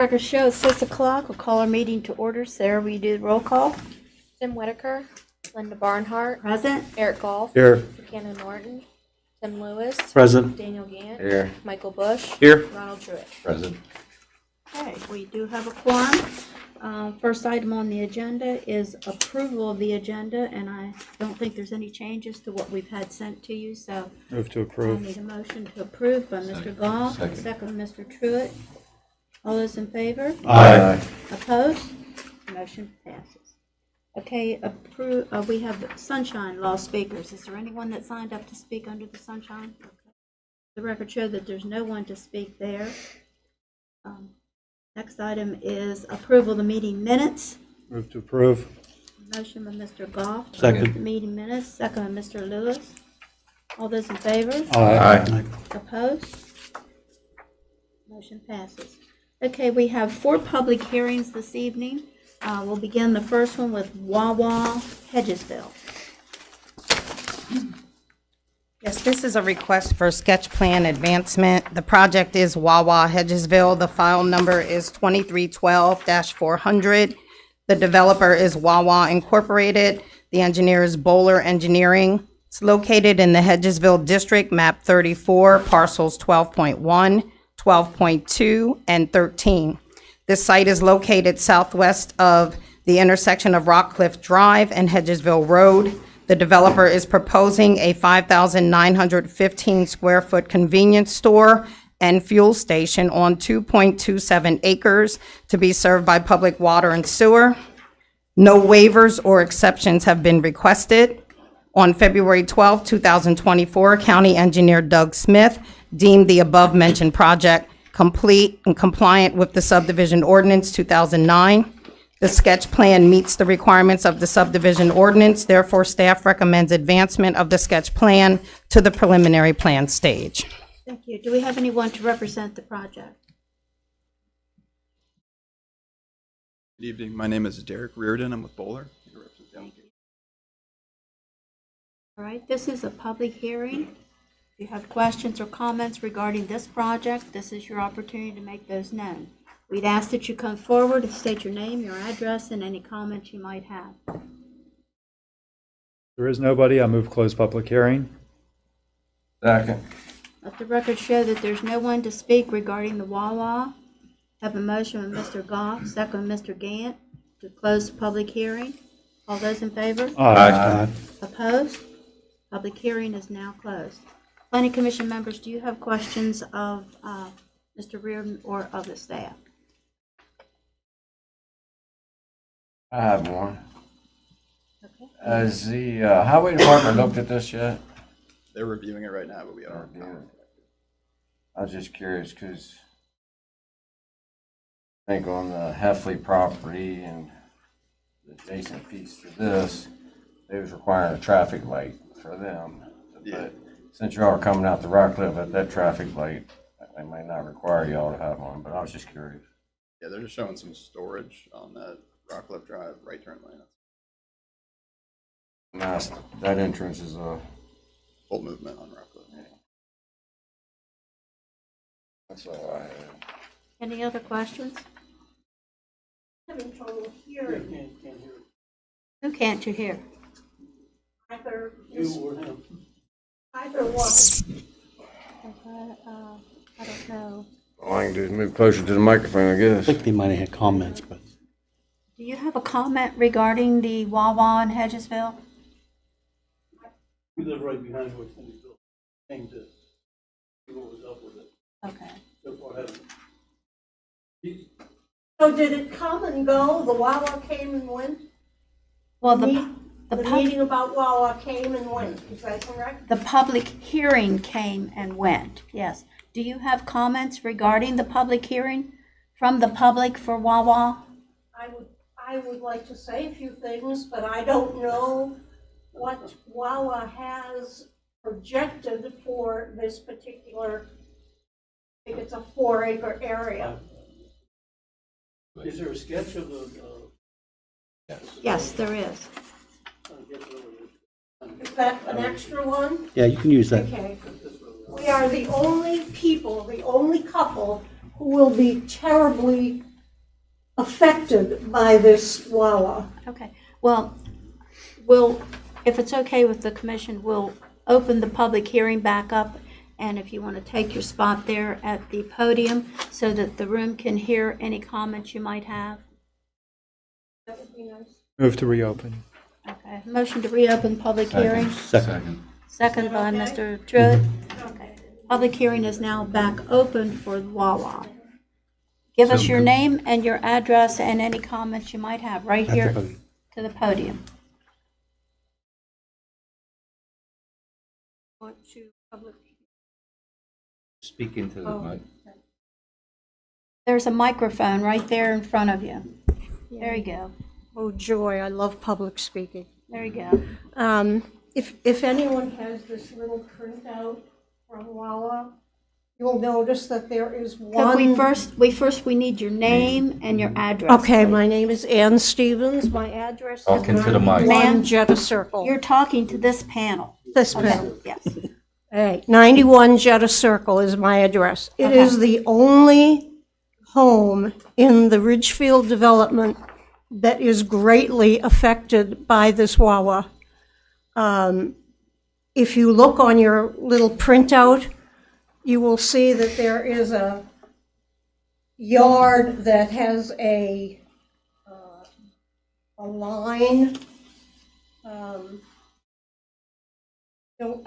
Record shows 6 o'clock. We'll call our meeting to order. Sarah, will you do the roll call? Tim Whitaker, Linda Barnhart, Present. Eric Goff, Here. Buchanan Norton, Tim Lewis, Present. Daniel Gant, Here. Michael Bush, Here. Ronald Truitt. Present. Okay, we do have a quorum. First item on the agenda is approval of the agenda, and I don't think there's any changes to what we've had sent to you, so Move to I approve. need a motion to approve by Mr. Goff, second by Mr. Truitt. All those in favor? Aye. Opposed? Motion passes. Okay, we have Sunshine Law speakers. Is there anyone that signed up to speak under the Sunshine? Okay. The record shows that there's no one to speak there. Next item is approval of the meeting minutes. Move to approve. Motion by Mr. Goff. Second. The meeting minutes, second by Mr. Lewis. All those in favor? Aye. Opposed? Motion passes. Okay, we have 4 public hearings this evening. We'll begin the first one with Wawa Hedgesville. Yes, this is a request for sketch plan advancement. The project is Wawa Hedgesville. The file number is 2312-400. The developer is Wawa Incorporated. The engineer is Bowler Engineering. It's located in the Hedgesville District, map 34, parcels 12.1, 12.2, and 13. This site is located southwest of the intersection of Rockcliffe Drive and Hedgesville Road. The developer is proposing a 5,915 square foot convenience store and fuel station on 2.27 acres to be served by public water and sewer. No waivers or exceptions have been requested. On February 12, 2024, County Engineer Doug Smith deemed the above-mentioned project complete and compliant with the subdivision ordinance 2009. The sketch plan meets the requirements of the subdivision ordinance, therefore staff recommends advancement of the sketch plan to the preliminary plan stage. Thank you. Do we have anyone to represent the project? Good evening. My name is Derek Reardon. I'm with Bowler. All right, this is a public hearing. If you have questions or comments regarding this project, this is your opportunity to make those known. We'd ask that you come forward and state your name, your address, and any comments you might have. There is nobody. I move close public hearing. Second. Let the record show that there's no one to speak regarding the Wawa. Have a motion by Mr. Goff, second by Mr. Gant, to close the public hearing. All those in favor? Aye. Opposed? Public hearing is now closed. Planning Commission members, do you have questions of Mr. Reardon or of the staff? I have one. Okay. Has the highway department looked at this yet? They're reviewing it right now, but we are. I was just curious because I think on the Heffley property and the adjacent piece to this, they was requiring a traffic light for them. Yeah. But since you are coming out the Rockcliffe at that traffic light, they may not require y'all to have one, but I was just curious. Yeah, they're just showing some storage on that Rockcliffe Drive right turn lane. And that entrance is Full movement on Rockcliffe. that's all I had. Any other questions? Having trouble hearing. Who can't you hear? Either You or him. either one. Okay, I don't know. All I can do is move closer to the microphone, I guess. I think they might have had comments, but Do you have a comment regarding the Wawa in Hedgesville? We live right behind where Cindy built. Came to see what was up with it. Okay. So far, haven't. So did it come and go? The Wawa came and went? Well, The the meeting about Wawa came and went, is that correct? the public hearing came and went, yes. Do you have comments regarding the public hearing from the public for Wawa? I would like to say a few things, but I don't know what Wawa has projected for this particular, I think it's a 4-acre area. Is there a sketch of the, Yes, there is. Is that an extra one? yeah, you can use that. Okay. We are the only people, the only couple who will be terribly affected by this Wawa. Okay, well, if it's okay with the commission, we'll open the public hearing back up, and if you want to take your spot there at the podium so that the room can hear any comments you might have. That would be nice. Move to reopen. Okay, motion to reopen public hearing, Second. second by Okay. Mr. Truitt. Okay, public hearing is now back open for Wawa. Give us your name and your address and any comments you might have right At the here podium. to the podium. Speak into the mic. There's a microphone right there in front of you. There you go. Oh, joy, I love public speaking. There you go. If anyone has this little printout from Wawa, you'll notice that there is Could one. we need your name and your address. Okay, please. my name is Ann Stevens. My address is Talk into the mic. 91 Jetta Circle. You're talking to this panel. This Okay, panel. yes. Hey, 91 Jetta Circle is my address. It is the only home in the Ridgefield development that is greatly affected by this Wawa. If you look on your little printout, you will see that there is a yard that has a line.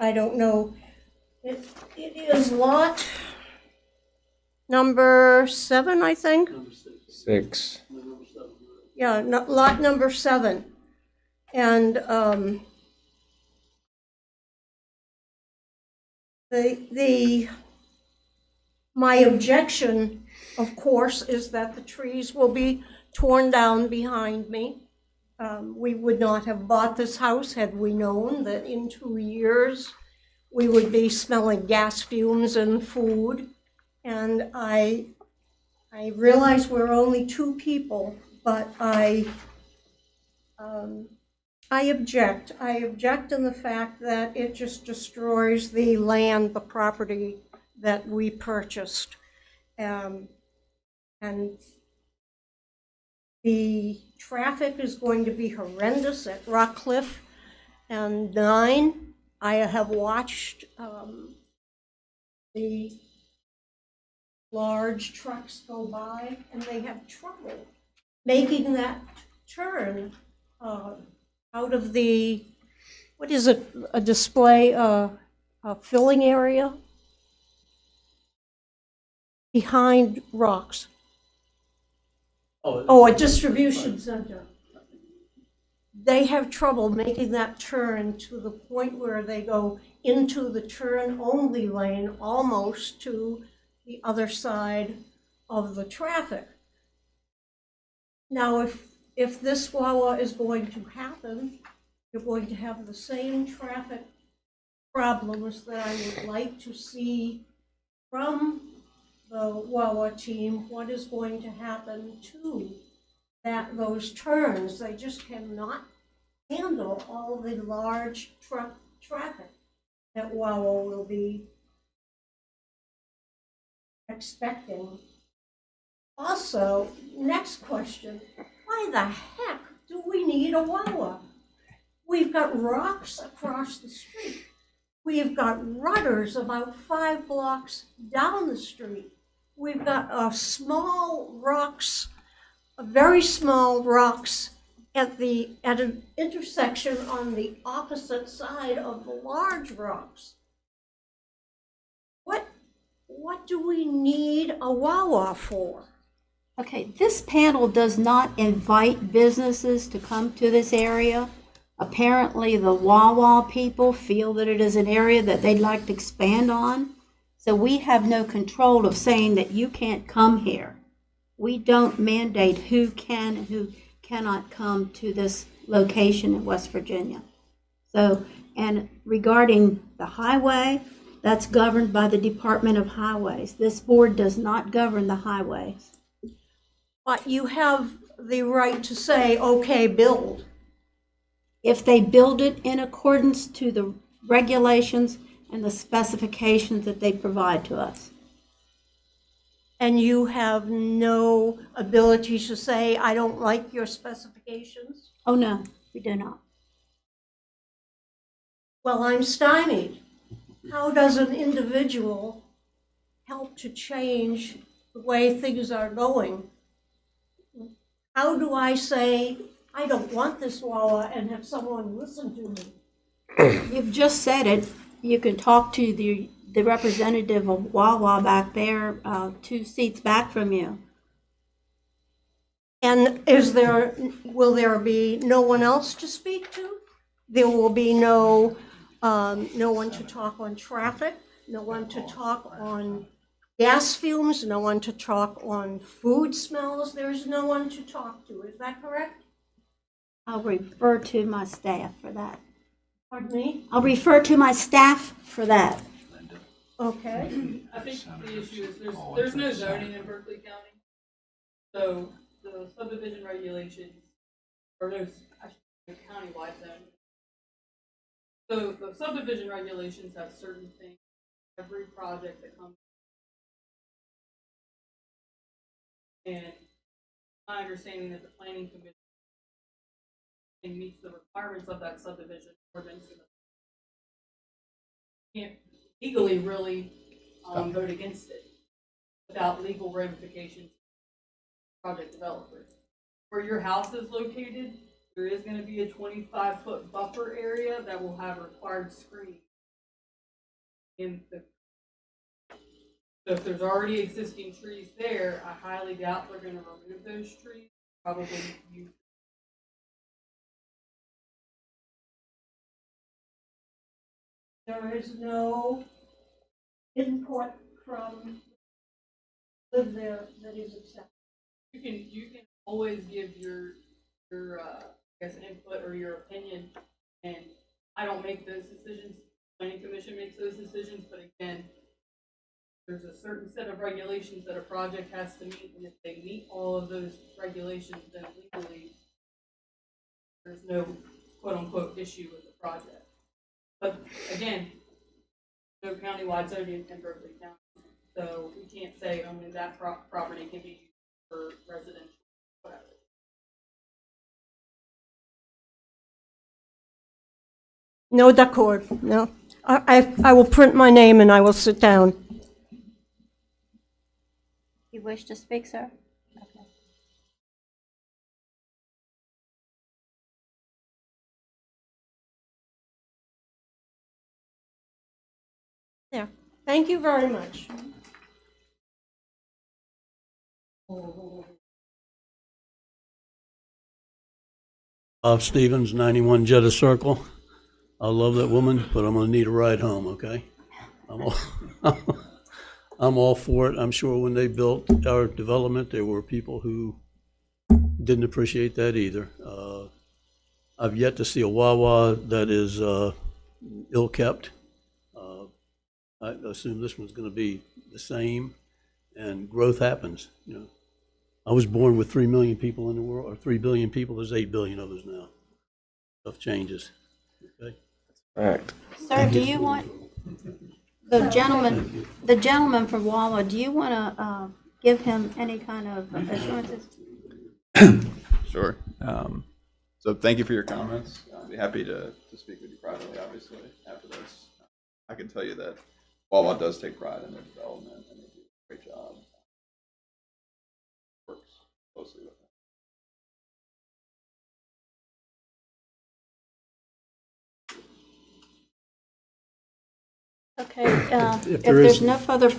I don't know. It is lot number 7, I think. 6. Yeah, lot number 7. And my objection, of course, is that the trees will be torn down behind me. We would not have bought this house had we known that in 2 years we would be smelling gas fumes and food. And I realize we're only 2 people, but I object. I object in the fact that it just destroys the land, the property that we purchased. And the traffic is going to be horrendous at Rock Cliff and 9. I have watched the large trucks go by, and they have trouble making that turn out of the, what is it, a display, a filling area behind Rocks. Oh, a distribution center. They have trouble making that turn to the point where they go into the turn-only lane almost to the other side of the traffic. Now, if this Wawa is going to happen, you're going to have the same traffic problems that I would like to see from the Wawa team. What is going to happen to those turns? They just cannot handle all the large truck traffic that Wawa will be expecting. Also, next question, why the heck do we need a Wawa? We've got Rocks across the street. We've got Rudders about 5 blocks down the street. We've got very small Rocks at an intersection on the opposite side of the large Rocks. What do we need a Wawa for? Okay, this panel does not invite businesses to come to this area. Apparently, the Wawa people feel that it is an area that they'd like to expand on. So we have no control of saying that you can't come here. We don't mandate who can and who cannot come to this location in West Virginia. So, and regarding the highway, that's governed by the Department of Highways. This board does not govern the highways. But you have the right to say, okay, build. If they build it in accordance to the regulations and the specifications that they provide to us. and you have no ability to say, I don't like your specifications? Oh, no, we do not. Well, I'm stymied. How does an individual help to change the way things are going? How do I say, I don't want this Wawa, and have someone listen to me? You've just said it. You can talk to the representative of Wawa back there, 2 seats back from you. And will there be no one else to speak to? There will be no one to talk on traffic, no one to talk on gas fumes, no one to talk on food smells. There's no one to talk to. Is that correct? I'll refer to my staff for that. Pardon me? I'll refer to my staff for that. Okay. I think the issue is there's no zoning in Berkeley County. So the subdivision regulations, or no, I should say countywide zoning. So the subdivision regulations have certain things, every project that comes. And my understanding that the planning commission meets the requirements of that subdivision ordinance. Can't legally really vote against it without legal ramifications. Project developers. Where your house is located, there is going to be a 25-foot buffer area that will have required screening. So if there's already existing trees there, I highly doubt they're going to remove those trees. Probably use. There is no input from live there that is accepted. You can always give your I guess input or your opinion, and I don't make those decisions. Planning commission makes those decisions, but again, there's a certain set of regulations that a project has to meet, and if they meet all of those regulations, then legally there's no quote unquote issue with the project. But again, no countywide zoning in Berkeley County, so we can't say only that property can be used for residential, whatever. No d'accord, no. I will print my name and I will sit down. You wish to speak, sir? Okay. There. Thank you very much. Bob Stevens, 91 Jetta Circle. I love that woman, but I'm gonna need a ride home, okay? I'm all for it. I'm sure when they built our development, there were people who didn't appreciate that either. I've yet to see a Wawa that is ill-kept. I assume this one's gonna be the same, and growth happens, you know. I was born with 3 million people in the world, or 3 billion people, there's 8 billion of us now. Stuff changes, okay? Fact. Sir, do you want, the gentleman from Wawa, do you want to give him any kind of assurances? Sure. So thank you for your comments. I'll be happy to speak with you privately, obviously, after this. I can tell you that Wawa does take pride in their development, and they do a great job. Works closely with them. Okay, If if there is- there's no further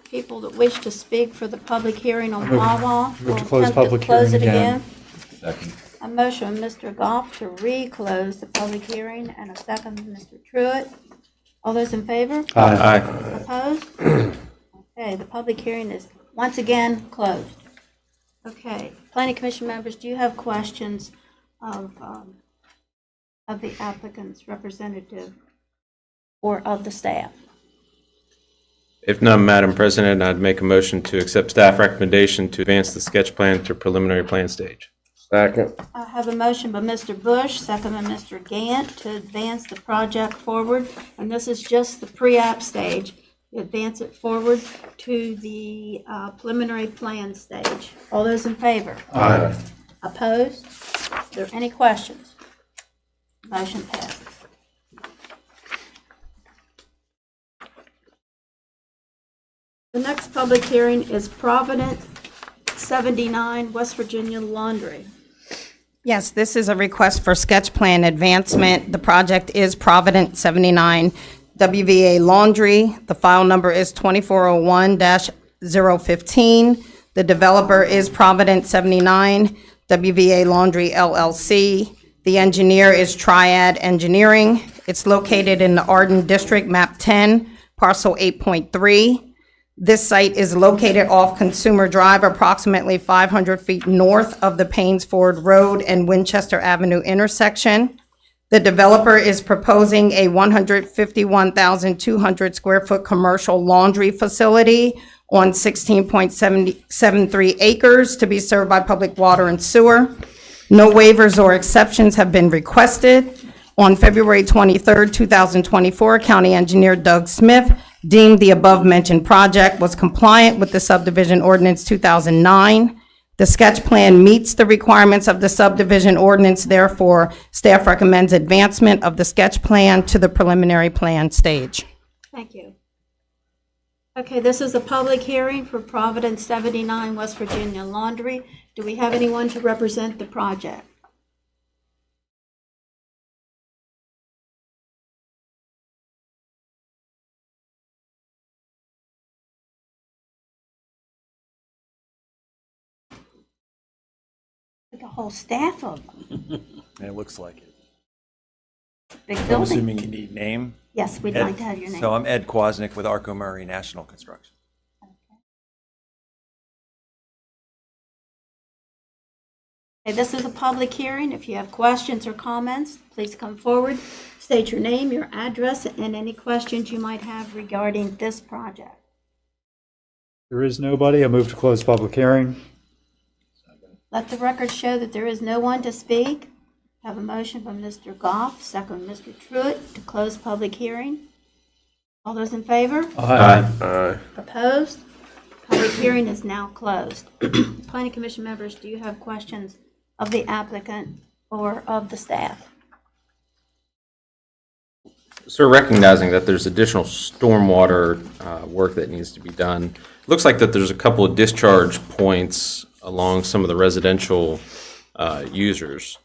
people that wish to speak for the public hearing on Wawa, move to we'll close attempt to public close it hearing again. again. Second. A motion, Mr. Goff, to re-close the public hearing, and a second, Mr. Truitt. All those in favor? Aye. Opposed? Okay, the public hearing is once again closed. Okay, planning commission members, do you have questions of the applicant's representative or of the staff? If none, Madam President, I'd make a motion to accept staff recommendation to advance the sketch plan to preliminary plan stage. Second. I have a motion by Mr. Bush, second by Mr. Gant, to advance the project forward, and this is just the pre-app stage. advance it forward to the preliminary plan stage. All those in favor? Aye. Opposed? Are there any questions? Motion passes. The next public hearing is Providence 79 West Virginia Laundry. Yes, this is a request for sketch plan advancement. The project is Provident 79 WVA Laundry. The file number is 2401-015. The developer is Provident 79 WVA Laundry LLC. The engineer is Triad Engineering. It's located in the Arden District, map 10, parcel 8.3. This site is located off Consumer Drive, approximately 500 feet north of the Painsford Road and Winchester Avenue intersection. The developer is proposing a 151,200 square foot commercial laundry facility on 16.73 acres to be served by public water and sewer. No waivers or exceptions have been requested. On February 23rd, 2024, County Engineer Doug Smith deemed the above-mentioned project was compliant with the subdivision ordinance 2009. The sketch plan meets the requirements of the subdivision ordinance, therefore, staff recommends advancement of the sketch plan to the preliminary plan stage. Thank you. Okay, this is a public hearing for Providence 79 West Virginia Laundry. Do we have anyone to represent the project? Like a whole staff of them. It looks like it. Big I'm building. assuming you need name. Yes, we'd Ed- like to have your name. So I'm Ed Kwasnick with Arco Murray National Construction. Okay, this is a public hearing. If you have questions or comments, please come forward, state your name, your address, and any questions you might have regarding this project. There is nobody. I move to close public hearing. Let the record show that there is no one to speak. Have a motion from Mr. Goff, second Mr. Truitt, to close public hearing. All those in favor? Aye. Opposed? Public hearing is now closed. Planning Commission members, do you have questions of the applicant or of the staff? So recognizing that there's additional stormwater work that needs to be done, looks like that there's a couple of discharge points along some of the residential users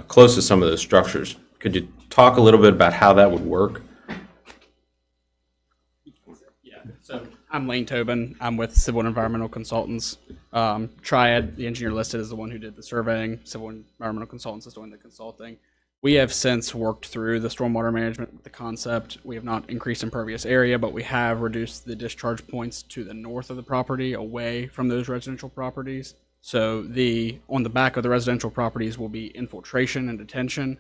close to some of those structures. Could you talk a little bit about how that would work? Yeah, so I'm Lane Tobin. I'm with Civil and Environmental Consultants. Triad, the engineer listed, is the one who did the surveying. Civil and Environmental Consultants is doing the consulting. We have since worked through the stormwater management with the concept. We have not increased impervious area, but we have reduced the discharge points to the north of the property, away from those residential properties. So on the back of the residential properties will be infiltration and detention,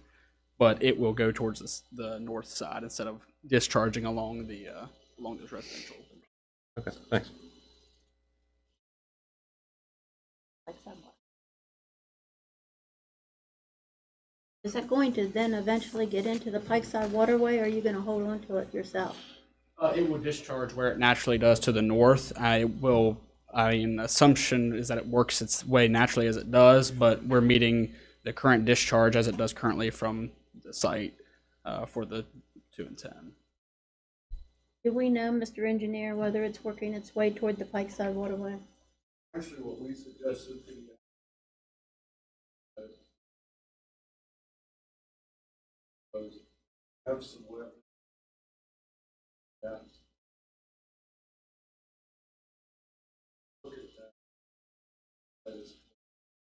but it will go towards the north side instead of discharging along those residential. Okay, thanks. Is that going to then eventually get into the Pikeside waterway, or are you going to hold on to it yourself? It will discharge where it naturally does to the north. Assumption is that it works its way naturally as it does, but we're meeting the current discharge as it does currently from the site for the 2 and 10. Do we know, Mr. Engineer, whether it's working its way toward the Pikeside waterway? Actually, what we suggested have some wet. Look at that. That is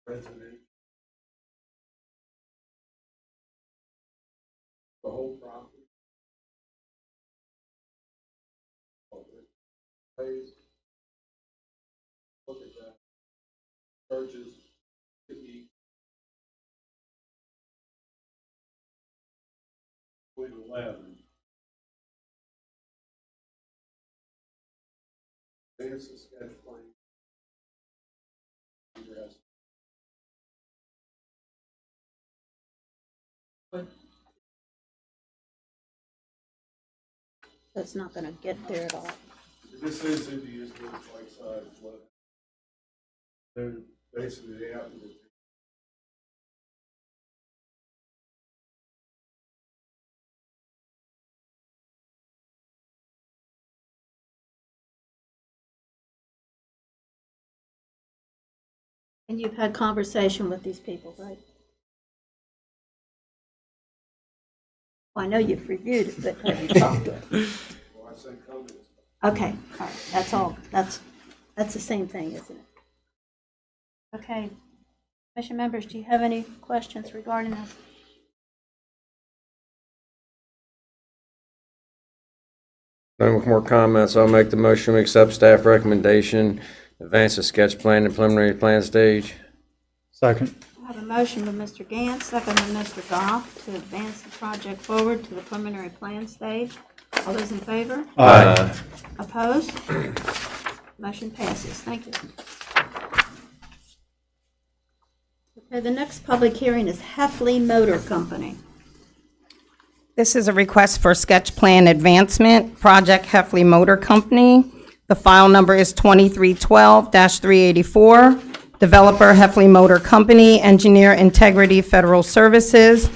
residential. The whole property. Look at that. Charges to be 11. There's the sketch plan. That's not going to get there at all. This is India's like size flood. They're basically they have to. And you've had conversation with these people, right? Well, I know you've reviewed it, but have you talked to them? Okay, all right, that's all. That's the same thing, isn't it? Okay. Commission members, do you have any questions regarding this? No more comments. I'll make the motion to accept staff recommendation, advance the sketch plan and preliminary plan stage. Second. I have a motion by Mr. Gantz, second by Mr. Goff, to advance the project forward to the preliminary plan stage. All those in favor? Aye. Opposed? Motion passes. Thank you. Okay, the next public hearing is Heffley Motor Company. This is a request for sketch plan advancement, Project Heffley Motor Company. The file number is 2312-384. Developer Heffley Motor Company, Engineer Integrity Federal Services.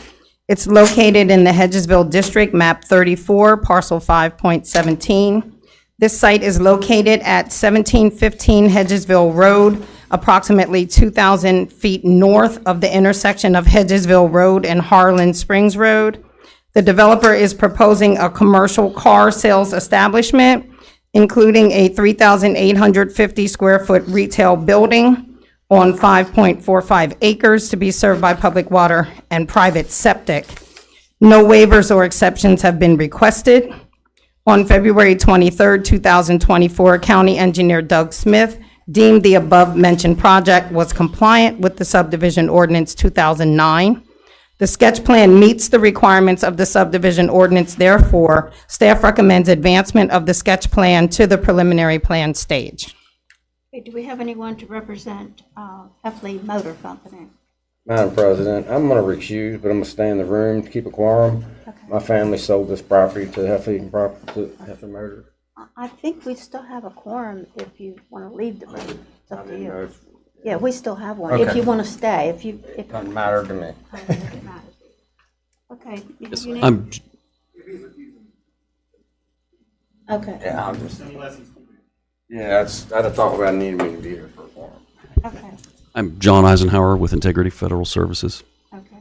It's located in the Hedgesville District, map 34, parcel 5.17. This site is located at 1715 Hedgesville Road, approximately 2,000 feet north of the intersection of Hedgesville Road and Harlan Springs Road. The developer is proposing a commercial car sales establishment, including a 3,850 square foot retail building on 5.45 acres to be served by public water and private septic. No waivers or exceptions have been requested. On February 23, 2024, County Engineer Doug Smith deemed the above-mentioned project was compliant with the subdivision ordinance 2009. The sketch plan meets the requirements of the subdivision ordinance. Therefore, staff recommends advancement of the sketch plan to the preliminary plan stage. Okay, do we have anyone to represent Heffley Motor Company? Madam President, I'm going to recuse, but I'm going to stay in the room to keep a quorum. Okay. My family sold this property to Heffley Motor. I think we still have a quorum if you want to leave the room. It's up to didn't know you. if- Yeah, we still have one. If Okay. you want to stay, if Doesn't matter to me. Okay. Yes, you need- I'm, Okay, Yeah, I'm just. Yeah, I'd have thought about needing me to be here for a quorum. okay, I'm John Eisenhower with Integrity Federal Services. okay.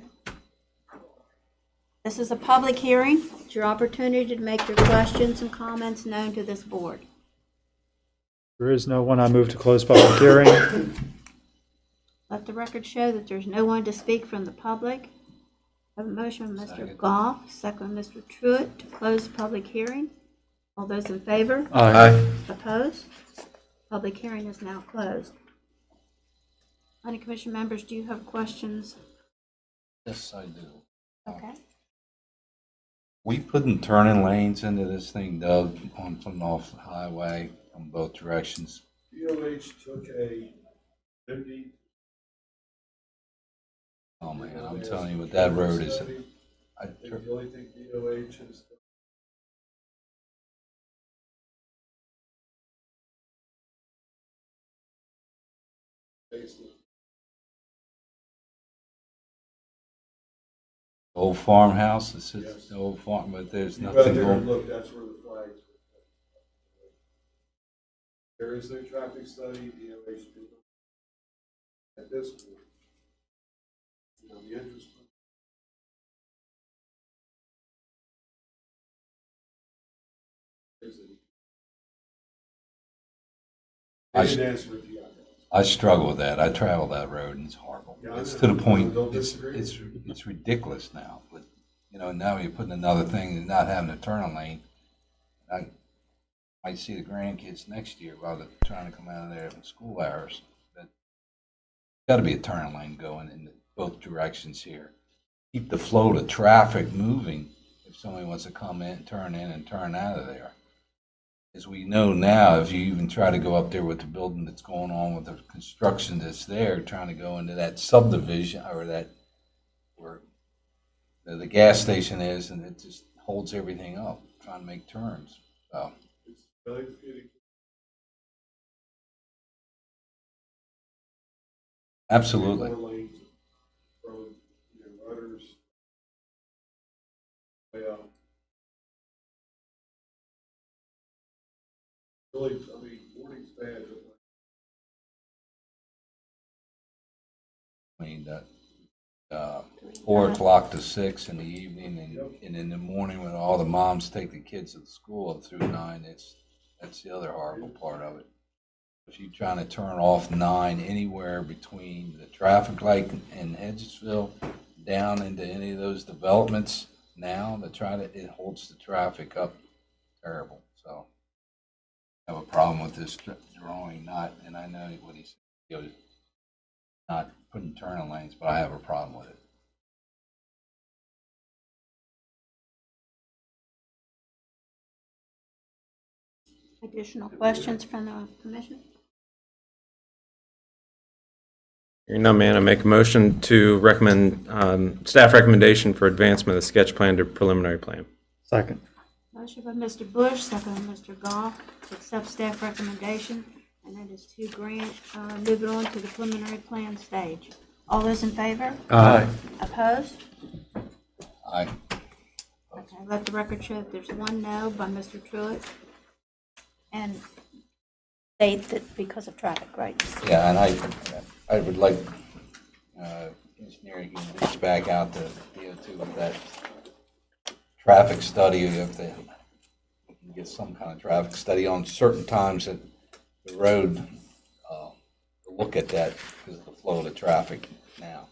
This is a public hearing. It's your opportunity to make your questions and comments known to this board. There is no one. I move to close public hearing. Let the record show that there's no one to speak from the public. I have a motion from Mr. Goff, second by Mr. Truitt, to close the public hearing. All those in favor? Aye. Opposed? Public hearing is now closed. Planning Commission members, do you have questions? Yes, I do. Okay. We putting turning lanes into this thing, Doug, on from off the highway from both directions. DOH took a 50. Oh man, I'm telling you what that road is. I, The only thing DOH is. old farmhouse, it's just the old farm, but there's nothing going. Look, that's where the flags. There is no traffic study, DOH did not. At this point. You know, the entrance. I- didn't answer it yet. I struggle with that. I travel that road and it's horrible. Yeah, I It's know. to the point, Don't it's, disagree. it's ridiculous now, but, you know, now you're putting another thing and not having a turn lane. I might see the grandkids next year while they're trying to come out of there in school hours. But gotta be a turn lane going in both directions here. Keep the flow of traffic moving if somebody wants to come in and turn out of there. As we know now, if you even try to go up there with the building that's going on with the construction that's there, trying to go into that subdivision or that where the gas station is, and it just holds everything up, trying to make turns. So, It's really, Absolutely. I mean, 4 o'clock to 6 in the evening, and in the morning when all the moms take the kids to school through 9, that's the other horrible part of it. If you're trying to turn off 9 anywhere between the traffic light in Hedgesville down into any of those developments now, it holds the traffic up terrible. So I have a problem with this drawing, and I know what he's, not putting turning lanes, but I have a problem with it. Additional questions from the commission? Hearing none, man, I make a motion to recommend, staff recommendation for advancement of the sketch plan to preliminary plan. Second. Motion by Mr. Bush, second by Mr. Goff, to accept staff recommendation, and that is to grant, move it on to the preliminary plan stage. All those in favor? Aye. Opposed? Aye. Okay, let the record show that there's one no by Mr. Truitt, and state that because of traffic, right? Yeah, and I would like engineering to reach back out to DOT with that traffic study, if they can get some kind of traffic study on certain times at the road, to look at that because of the flow of the traffic now.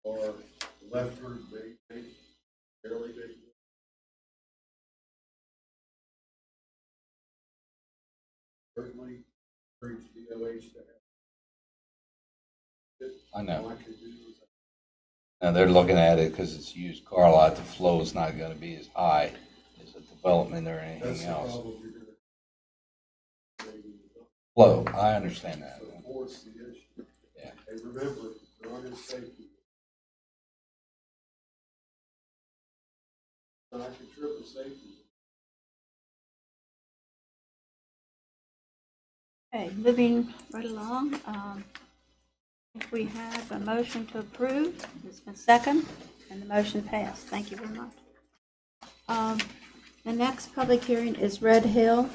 Or leftward, barely big. Certainly, encourage DOH to have. I know. Now they're looking at it because it's a used car lot. The flow is not going to be as high as a development or anything else. Flow, I understand that. Force the issue. Yeah. And remember, there are no safety. I can trip the safety. Okay, moving right along, if we have a motion to approve, it's been second, and the motion passed. Thank you very much. The next public hearing is Red Hill.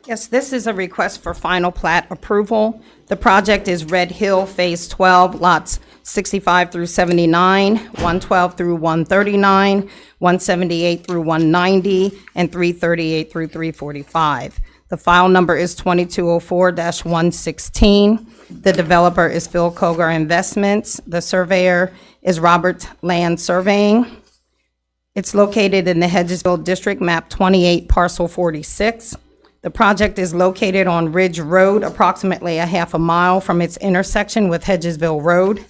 Yes, this is a request for final plat approval. The project is Red Hill Phase 12, lots 65 through 79, 112 through 139, 178 through 190, and 338 through 345. The file number is 2204-116. The developer is Phil Kogar Investments. The surveyor is Robert Land Surveying. It's located in the Hedgesville District, map 28, parcel 46. The project is located on Ridge Road, approximately a half a mile from its intersection with Hedgesville Road.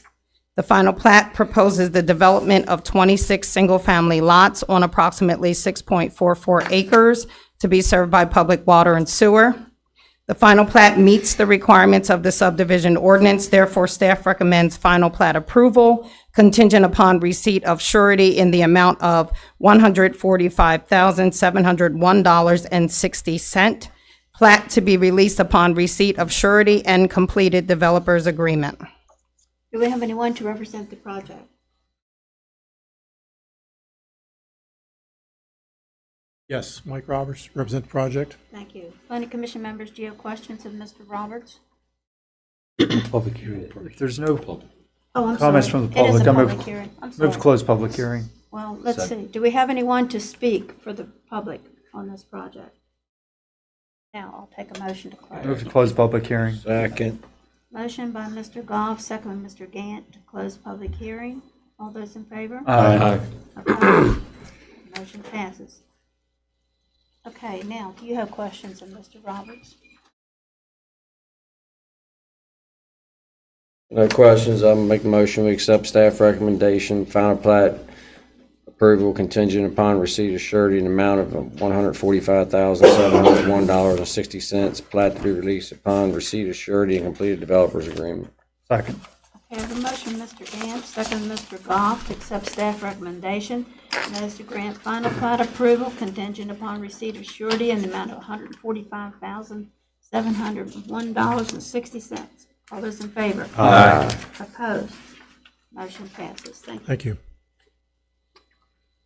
The final plat proposes the development of 26 single-family lots on approximately 6.44 acres to be served by public water and sewer. The final plat meets the requirements of the subdivision ordinance, therefore staff recommends final plat approval contingent upon receipt of surety in the amount of $145,701.60. Plat to be released upon receipt of surety and completed developer's agreement. Do we have anyone to represent the project? Yes, Mike Roberts, represent the project. Thank you. Planning Commission members, do you have questions of Mr. Roberts? Public hearing. If there's no Oh, I'm sorry. comments from the It is public, a I public move hearing. I'm move sorry. to close public hearing. Well, let's see. Do we have anyone to speak for the public on this project? Now, I'll take a motion to close. Move to close public hearing. Second. Motion by Mr. Goff, second by Mr. Gant to close public hearing. All those in favor? Aye. Opposed? Motion passes. Okay, now, do you have questions of Mr. Roberts? No questions. I'll make the motion. We accept staff recommendation, final plat approval contingent upon receipt of surety in the amount of $145,701.60. Plat to be released upon receipt of surety and completed developers agreement. Second. Okay, I have a motion, Mr. Gant, second, Mr. Goff, to accept staff recommendation, and that is to grant final plat approval contingent upon receipt of surety in the amount of $145,701.60. All those in favor? Aye. Opposed? Motion passes. Thank you. Thank you.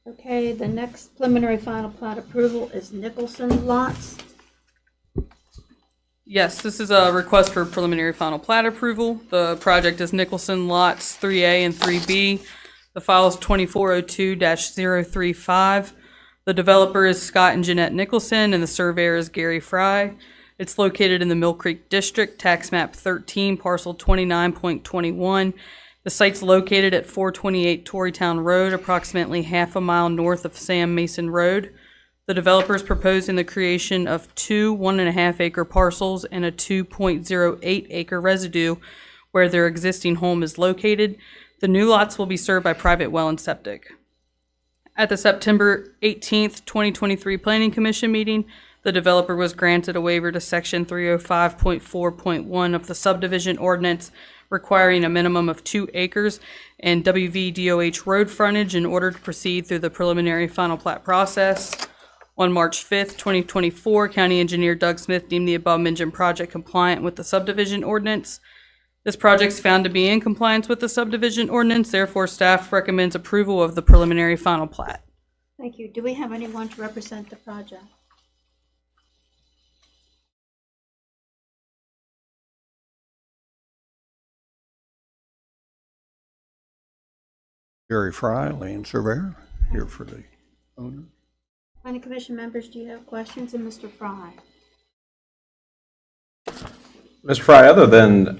Okay, the next preliminary final plat approval is Nicholson lots. Yes, this is a request for preliminary final plat approval. The project is Nicholson Lots 3A and 3B. The file is 2402-035. The developer is Scott and Jeanette Nicholson, and the surveyor is Gary Fry. It's located in the Mill Creek District, tax map 13, parcel 29.21. The site's located at 428 Torreytown Road, approximately half a mile north of Sam Mason Road. The developer is proposing the creation of two 1.5 acre parcels and a 2.08 acre residue where their existing home is located. The new lots will be served by private well and septic. At the September 18th, 2023 Planning Commission meeting, the developer was granted a waiver to Section 305.4.1 of the subdivision ordinance requiring a minimum of 2 acres and WVDOH road frontage in order to proceed through the preliminary final plat process. On March 5th, 2024, County Engineer Doug Smith deemed the above-mentioned project compliant with the subdivision ordinance. This project is found to be in compliance with the subdivision ordinance, therefore staff recommends approval of the preliminary final plat. Thank you. Do we have anyone to represent the project? Gary Fry, land surveyor, here for the owner. Planning Commission members, do you have questions? And Mr. Fry? Mr. Fry, other than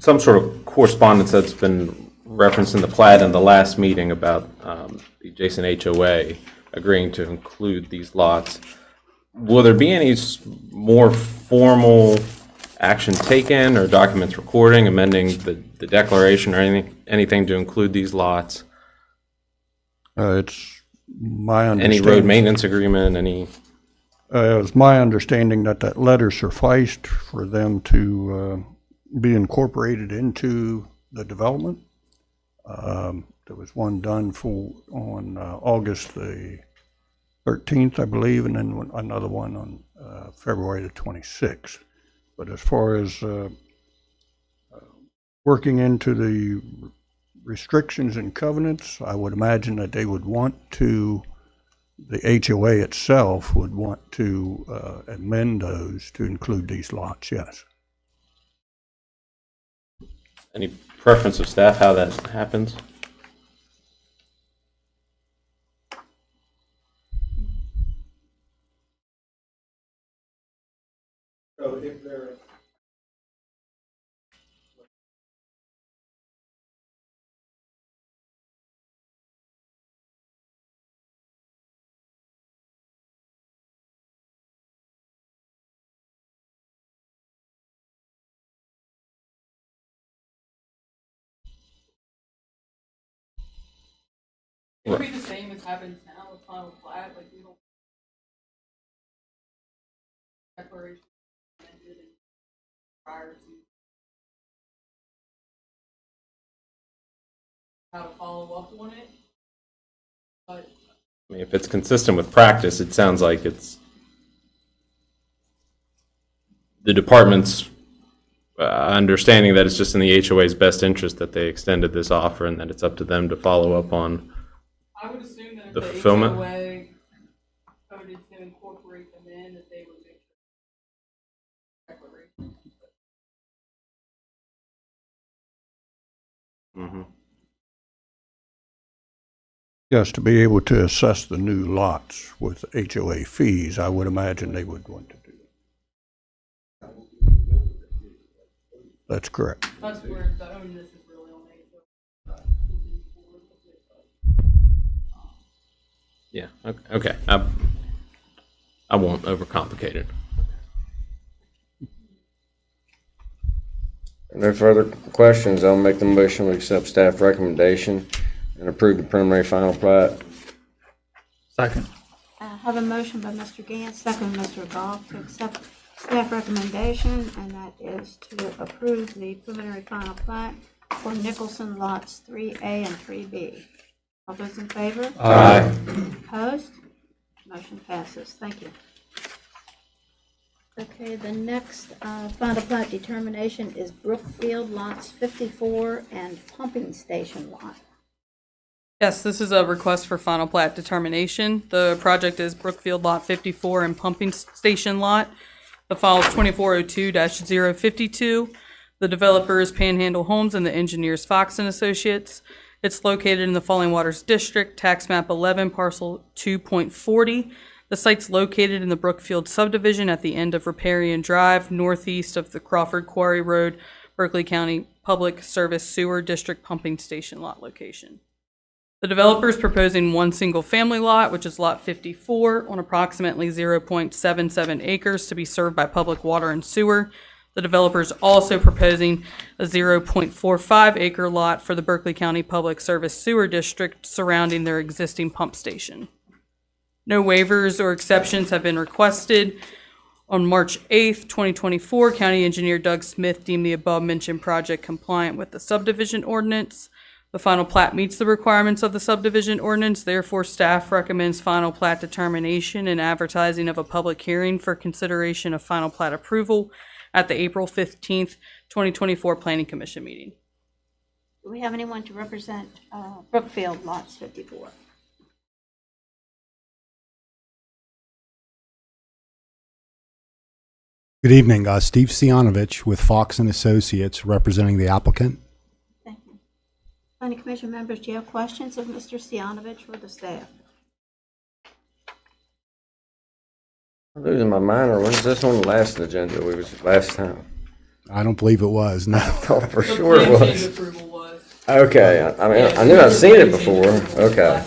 some sort of correspondence that's been referenced in the plat in the last meeting about the adjacent HOA agreeing to include these lots, will there be any more formal action taken or documents recording, amending the declaration or anything to include these lots? It's my understanding. Any road maintenance agreement, any? It's my understanding that letter sufficed for them to be incorporated into the development. There was one done on August the 13th, I believe, and then another one on February the 26th. But as far as working into the restrictions and covenants, I would imagine that they would want to, the HOA itself would want to amend those to include these lots, yes. Any preference of staff how that happens? So if there It'll be the same as happens now with final plat, like we don't declaration amended and prior to how to follow up on it. But I mean, if it's consistent with practice, it sounds like it's the department's understanding that it's just in the HOA's best interest that they extended this offer and that it's up to them to follow up on I would assume that if the the fulfillment. HOA voted to incorporate them in, that they would make declaration. Mm-hmm. Yes, to be able to assess the new lots with HOA fees, I would imagine they would want to do that. That's correct. That's where the onus is really on Yeah. Okay. I won't overcomplicate it. No further questions. I'll make the motion to accept staff recommendation and approve the preliminary final plat. Second. Have a motion by Mr. Gantz, second by Mr. Goff to accept staff recommendation, and that is to approve the preliminary final plat for Nicholson lots 3A and 3B. All those in favor? Aye. Opposed? Motion passes. Thank you. Okay, the next final plat determination is Brookfield lots 54 and pumping station lot. Yes, this is a request for final plat determination. The project is Brookfield Lot 54 and Pumping Station Lot. The file is 2402-052. The developer is Panhandle Homes and the engineer is Fox and Associates. It's located in the Falling Waters District, tax map 11, parcel 2.40. The site's located in the Brookfield subdivision at the end of Riparian Drive, northeast of the Crawford Quarry Road, Berkeley County Public Service Sewer District Pumping Station Lot location. The developer is proposing one single-family lot, which is Lot 54, on approximately 0.77 acres to be served by public water and sewer. The developer is also proposing a 0.45 acre lot for the Berkeley County Public Service Sewer District surrounding their existing pump station. No waivers or exceptions have been requested. On March 8th, 2024, County Engineer Doug Smith deemed the above-mentioned project compliant with the subdivision ordinance. The final plat meets the requirements of the subdivision ordinance, therefore staff recommends final plat determination and advertising of a public hearing for consideration of final plat approval at the April 15th, 2024 Planning Commission meeting. Do we have anyone to represent Brookfield lots 54? Good evening, Steve Sianovich with Fox and Associates representing the applicant. Thank you. Planning Commission members, do you have questions of Mr. Sianovich or the staff? I'm losing my mind, or when is this on the last agenda? We was last time. I don't believe it was, no. I thought for sure it was. Okay, I mean, I knew I'd seen it before. Okay.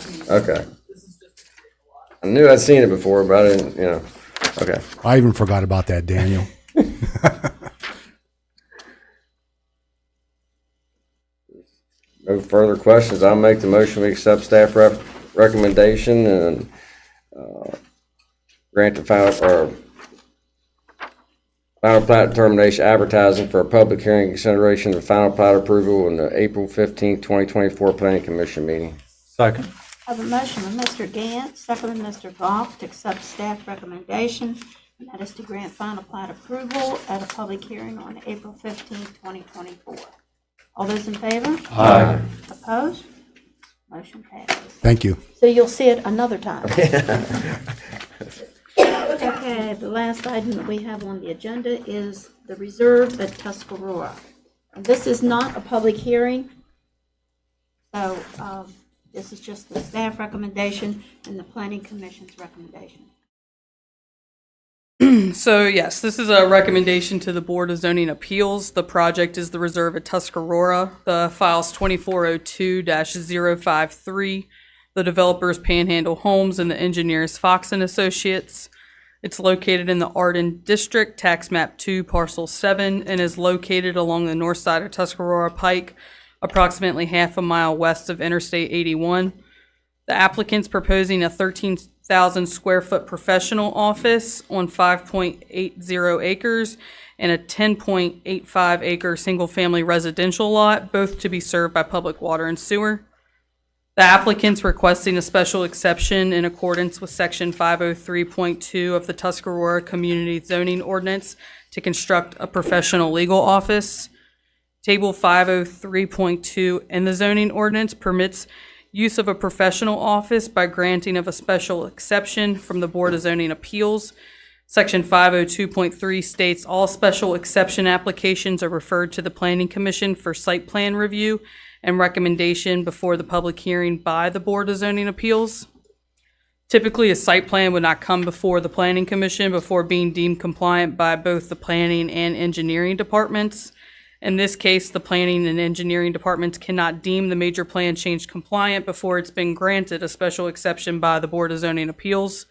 I knew I'd seen it before, but I didn't, okay. I even forgot about that, Daniel. No further questions. I'll make the motion. We accept staff recommendation and grant the final plat determination advertising for a public hearing consideration of final plat approval in the April 15th, 2024 Planning Commission meeting. Second. I have a motion by Mr. Gantz, second by Mr. Goff to accept staff recommendation, and that is to grant final plat approval at a public hearing on April 15th, 2024. All those in favor? Aye. Opposed? Motion passes. Thank you. So you'll see it another time. Okay, the last item that we have on the agenda is the reserve at Tuscarora. And this is not a public hearing, so this is just the staff recommendation and the Planning Commission's recommendation. So yes, this is a recommendation to the Board of Zoning Appeals. The project is the reserve at Tuscarora. The file's 2402-053. The developer is Panhandle Homes and the engineer is Fox and Associates. It's located in the Arden District, tax map 2, parcel 7, and is located along the north side of Tuscarora Pike, approximately half a mile west of Interstate 81. The applicant's proposing a 13,000 square foot professional office on 5.80 acres and a 10.85 acre single family residential lot, both to be served by public water and sewer. The applicant's requesting a special exception in accordance with section 503.2 of the Tuscarora Community Zoning Ordinance to construct a professional legal office. Table 503.2 in the zoning ordinance permits use of a professional office by granting of a special exception from the Board of Zoning Appeals. Section 502.3 states all special exception applications are referred to the Planning Commission for site plan review and recommendation before the public hearing by the Board of Zoning Appeals. Typically, a site plan would not come before the Planning Commission before being deemed compliant by both the planning and engineering departments. In this case, the planning and engineering departments cannot deem the major plan change compliant before it's been granted a special exception by the Board of Zoning Appeals.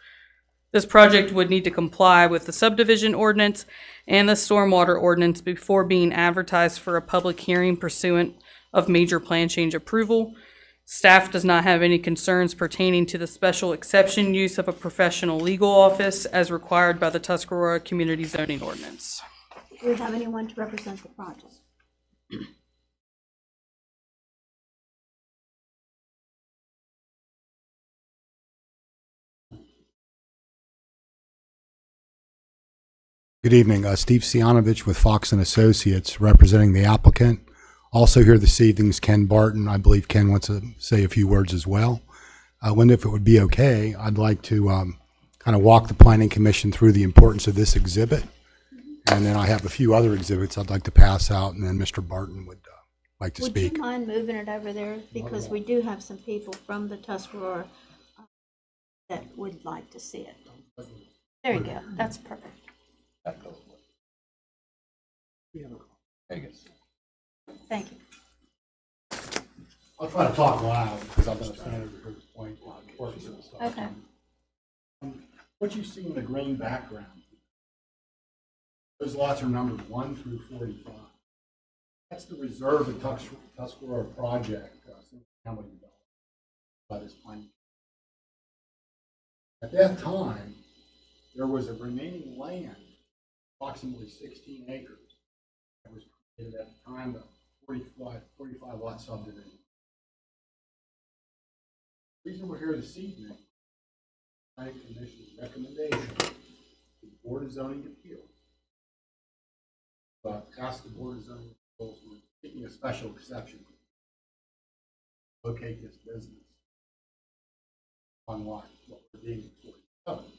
This project would need to comply with the subdivision ordinance and the stormwater ordinance before being advertised for a public hearing pursuant of major plan change approval. Staff does not have any concerns pertaining to the special exception use of a professional legal office as required by the Tuscarora Community Zoning Ordinance. Do we have anyone to represent the project? Good evening. Steve Sianovich with Fox and Associates, representing the applicant. Also here this evening is Ken Barton. I believe Ken wants to say a few words as well. Linda, if it would be okay, I'd like to kind of walk the Planning Commission through the importance of this exhibit. And then I have a few other exhibits I'd like to pass out, and then Mr. Barton would like to speak. Would you mind moving it over there? Because we do have some people from the Tuscarora that would like to see it. There you go. That's perfect. Thank you. I'll try to talk loud because I'm going to stand over here to point out importance of the stuff. Okay. What you see in the green background, those lots are numbered 1 through 45. That's the reserve of Tuscarora project, single-family development by this planning. At that time, there was a remaining land, approximately 16 acres, that was created at the time of 45 lot subdivision. The reason we're here this evening, the Planning Commission's recommendation to the Board of Zoning Appeals. Ask the Board of Zoning Appeals for taking a special exception to locate this business on lot what we're deeming 47.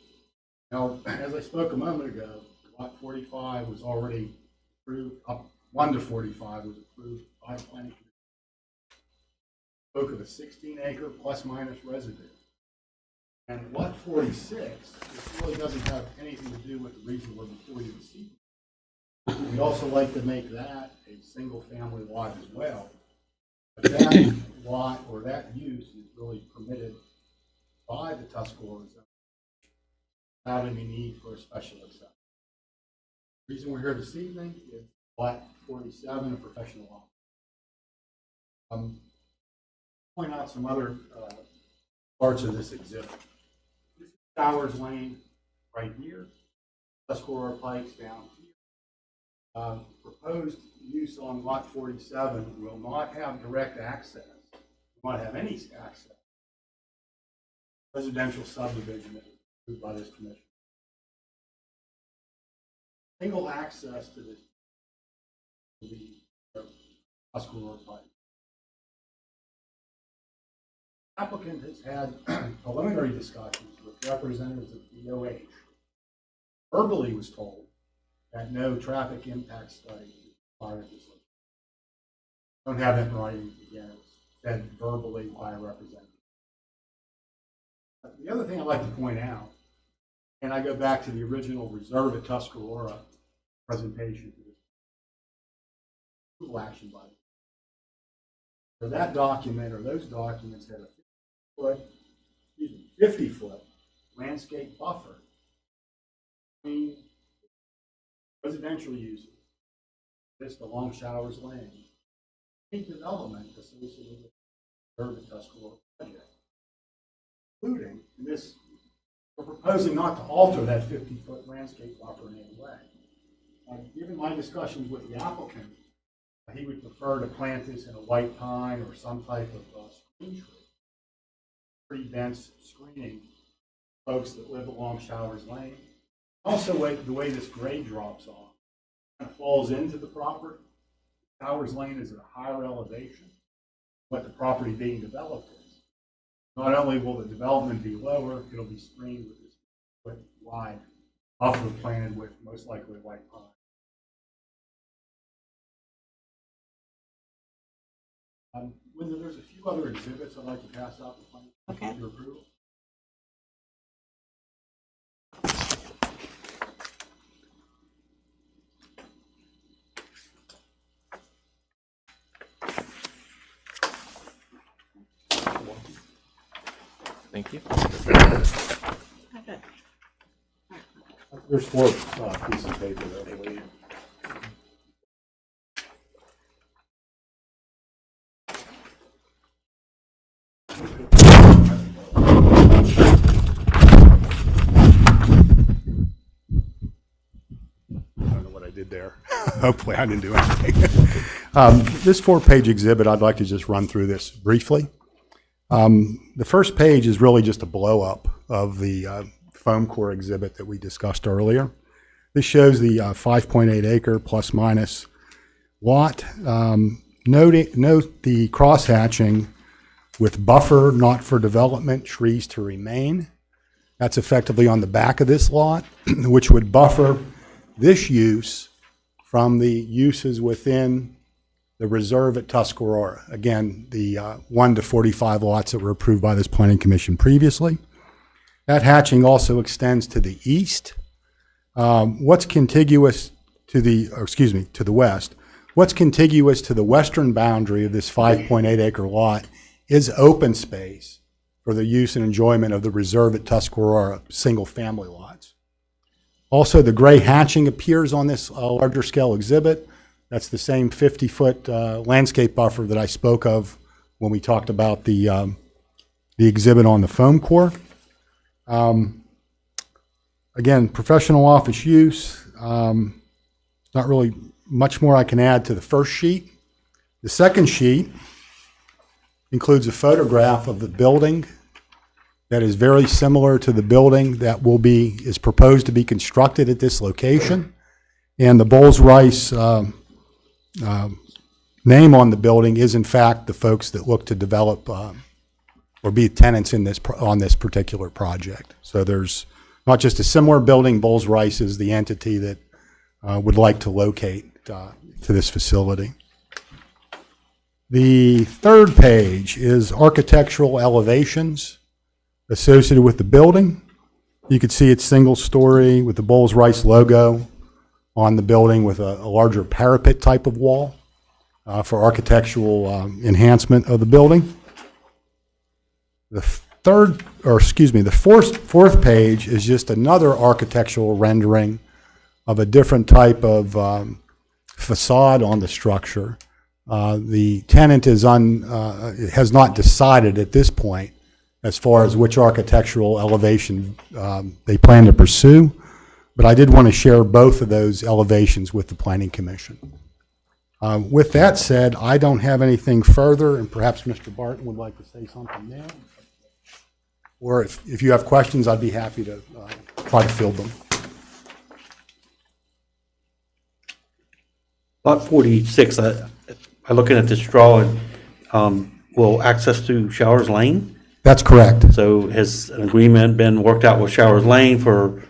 Now, as I spoke a moment ago, lot 45 was already approved, up 1 to 45 was approved by the Planning Commission. Spoke of a 16-acre plus minus residue. And lot 46, this really doesn't have anything to do with the reason we're before you this evening. We'd also like to make that a single-family lot as well. But that lot or that use is really permitted by the Tuscarora zone without any need for a special exception. The reason we're here this evening is lot 47, a professional lot. Point out some other parts of this exhibit. This is Towers Lane right here. Tuscarora Pikes down here. Proposed use on lot 47 will not have direct access. Will not have any access. Residential subdivision that was approved by this commission. Single access to this will be Tuscarora Pikes. Applicant has had preliminary discussions with representatives of DOH. Verbally was told that no traffic impact study is required of this location. Don't have it in writing again. It was said verbally by a representative. The other thing I'd like to point out, and I go back to the original Reserve at Tuscarora presentation for this approval action by. So that document or those documents had a 50-foot landscape buffer between residential uses, just along Showers Lane, any development associated with the Reserve at Tuscarora project, including, in this, we're proposing not to alter that 50-foot landscape buffer in any way. Given my discussions with the applicant, he would prefer to plant this in a white pine or some type of screen tree. Pretty dense screening, folks that live along Showers Lane. Also, the way this grade drops off, kind of falls into the property. Showers Lane is at a higher elevation. What the property being developed is. Not only will the development be lower, it'll be screened with this wide buffer planted with most likely white pine. Linda, there's a few other exhibits I'd like to pass out to plan. Okay. Your approval. Thank you. Okay. There's four pieces of paper there, I believe. I don't know what I did there. Hopefully I didn't do anything. This four-page exhibit, I'd like to just run through this briefly. The first page is really just a blow-up of the foam core exhibit that we discussed earlier. This shows the 5.8 acre plus minus lot. Note the cross-hatching with buffer not for development, trees to remain. That's effectively on the back of this lot, which would buffer this use from the uses within the reserve at Tuscarora. Again, the 1 to 45 lots that were approved by this planning commission previously. That hatching also extends to the east. What's contiguous to the west? What's contiguous to the western boundary of this 5.8 acre lot is open space for the use and enjoyment of the reserve at Tuscarora single family lots. Also, the gray hatching appears on this larger scale exhibit. That's the same 50-foot landscape buffer that I spoke of when we talked about the exhibit on the foam core. Again, professional office use. Not really much more I can add to the first sheet. The second sheet includes a photograph of the building that is very similar to the building that is proposed to be constructed at this location. And the Bowles-Rice name on the building is in fact the folks that look to develop or be tenants on this particular project. So there's not just a similar building, Bowles-Rice is the entity that would like to locate to this facility. The third page is architectural elevations associated with the building. You can see it's single story with the Bowles-Rice logo on the building with a larger parapet type of wall for architectural enhancement of the building. The fourth page is just another architectural rendering of a different type of facade on the structure. The tenant has not decided at this point as far as which architectural elevation they plan to pursue, but I did want to share both of those elevations with the Planning Commission. With that said, I don't have anything further, and perhaps Mr. Barton would like to say something now. Or if you have questions, I'd be happy to try to field them. Lot 46, I looking at this drawing, will access to Showers Lane? That's correct. So has an agreement been worked out with Showers Lane for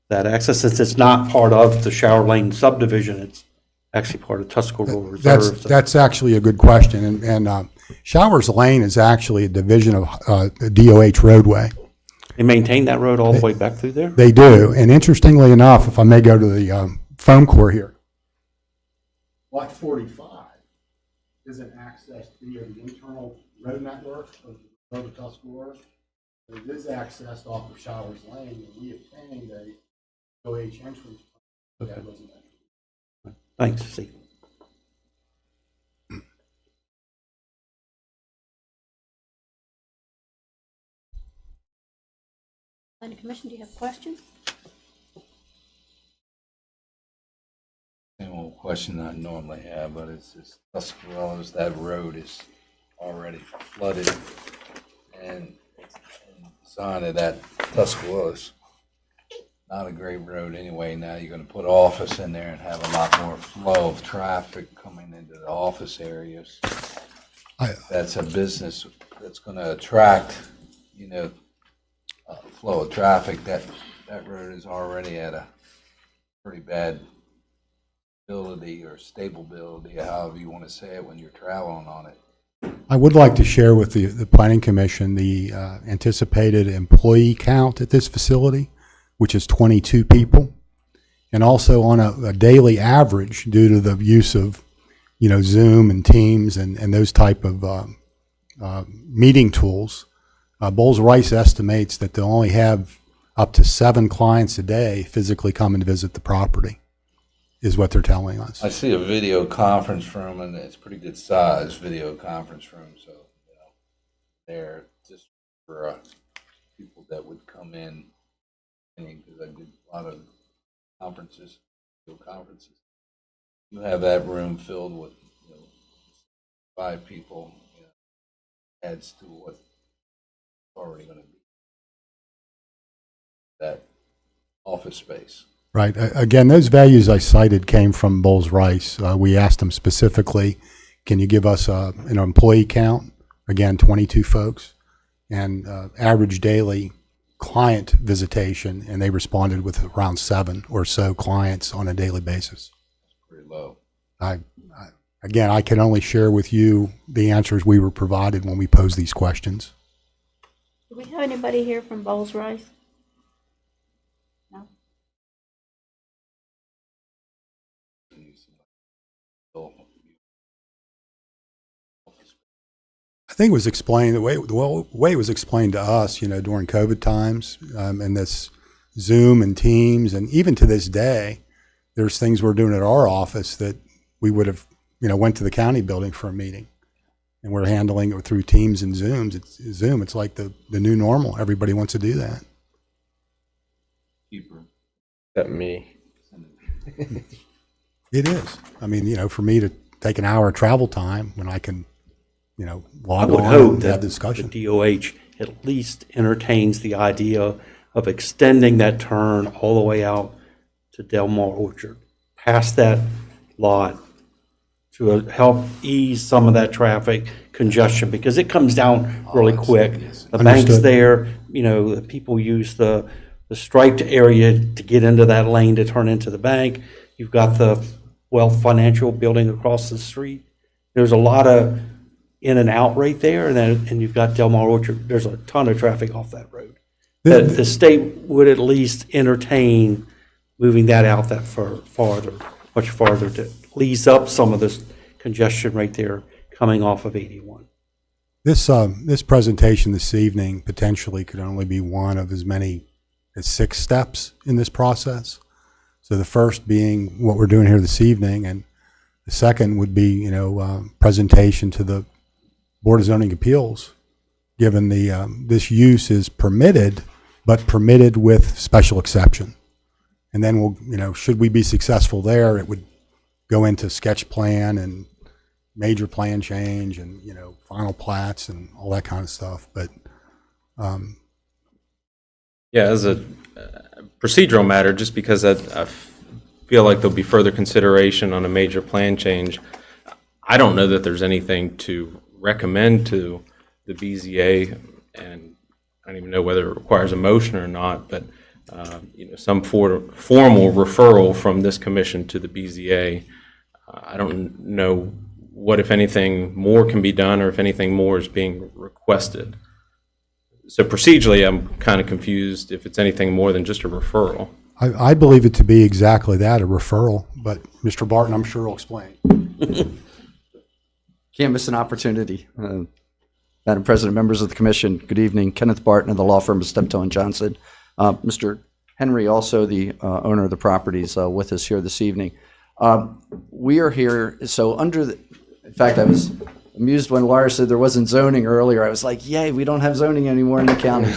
that access? Since it's not part of the Shower Lane subdivision, it's actually part of Tuscarora Reserve. That's actually a good question. And Showers Lane is actually a division of the DOH roadway. They maintain that road all the way back through there? They do. And interestingly enough, if I may go to the foam core here, Lot 45 isn't accessed via the internal road network of the road of Tuscarora. It is accessed off of Showers Lane, and we obtained a DOH entrance. Okay. That wasn't there. Thanks, Steve. Planning Commission, do you have questions? Same old question I normally have, but it's just Tuscarora's, that road is already flooded, and the sign of that Tuscarora's not a great road anyway. Now you're going to put office in there and have a lot more flow of traffic coming into the office areas. That's a business that's going to attract, flow of traffic. That road is already at a pretty bad ability or stability, however you want to say it, when you're traveling on it. I would like to share with the Planning Commission the anticipated employee count at this facility, which is 22 people. And also on a daily average, due to the use of, Zoom and Teams and those type of meeting tools, Bowles-Rice estimates that they'll only have up to 7 clients a day physically come and visit the property, is what they're telling us. I see a video conference room, and it's pretty good size video conference room, so, you know, they're just for people that would come in, because I did a lot of conferences, video conferences. You have that room filled with, you know, 5 people, you know, adds to what's already going to be that office space. Right. Again, those values I cited came from Bowles Rice. We asked them specifically, can you give us an employee count? Again, 22 folks, and average daily client visitation, and they responded with around 7 or so clients on a daily basis. Pretty low. Again, I can only share with you the answers we were provided when we posed these questions. Do we have anybody here from Bowles Rice? No? I think it was explained the way it was explained to us, you know, during COVID times, and this Zoom and Teams, and even to this day, there's things we're doing at our office that we would have, you know, went to the county building for a meeting, and we're handling it through Teams and Zoom. It's like the new normal. Everybody wants to do that. Cheaper. That me. It is. I mean, you know, for me to take an hour of travel time when I can, you know, I log would on hope and that have discussion. the DOH at least entertains the idea of extending that turn all the way out to Del Mar Orchard, past that lot, to help ease some of that traffic congestion, because it comes down really quick. The bank's Understood. there, you know, the people use the striped area to get into that lane to turn into the bank. You've got the Wealth Financial building across the street. There's a lot of in and out right there, and you've got Del Mar Orchard. There's a ton of traffic off that road. The state would at least entertain moving that out that farther, much farther, to ease up some of this congestion right there coming off of 81. This presentation this evening potentially could only be one of as many as 6 steps in this process. So the first being what we're doing here this evening, and the second would be, you know, presentation to the Board of Zoning Appeals, given the this use is permitted, but permitted with special exception. And then we'll, you know, should we be successful there, it would go into sketch plan and major plan change and, you know, final plats and all that kind of stuff. But Yeah, as a procedural matter, just because I feel like there'll be further consideration on a major plan change, I don't know that there's anything to recommend to the BZA, and I don't even know whether it requires a motion or not, but you know, some formal referral from this commission to the BZA. I don't know what, if anything, more can be done, or if anything more is being requested. So procedurally, I'm kind of confused if it's anything more than just a referral. I believe it to be exactly that, a referral. But Mr. Barton, I'm sure will explain. Can't miss an opportunity. Madam President, members of the commission, good evening. Kenneth Barton of the law firm of Steptoe and Johnson. Mr. Henry, also the owner of the properties, with us here this evening. We are here, so in fact, I was amused when Laura said there wasn't zoning earlier. I was like, yay, we don't have zoning anymore in the county.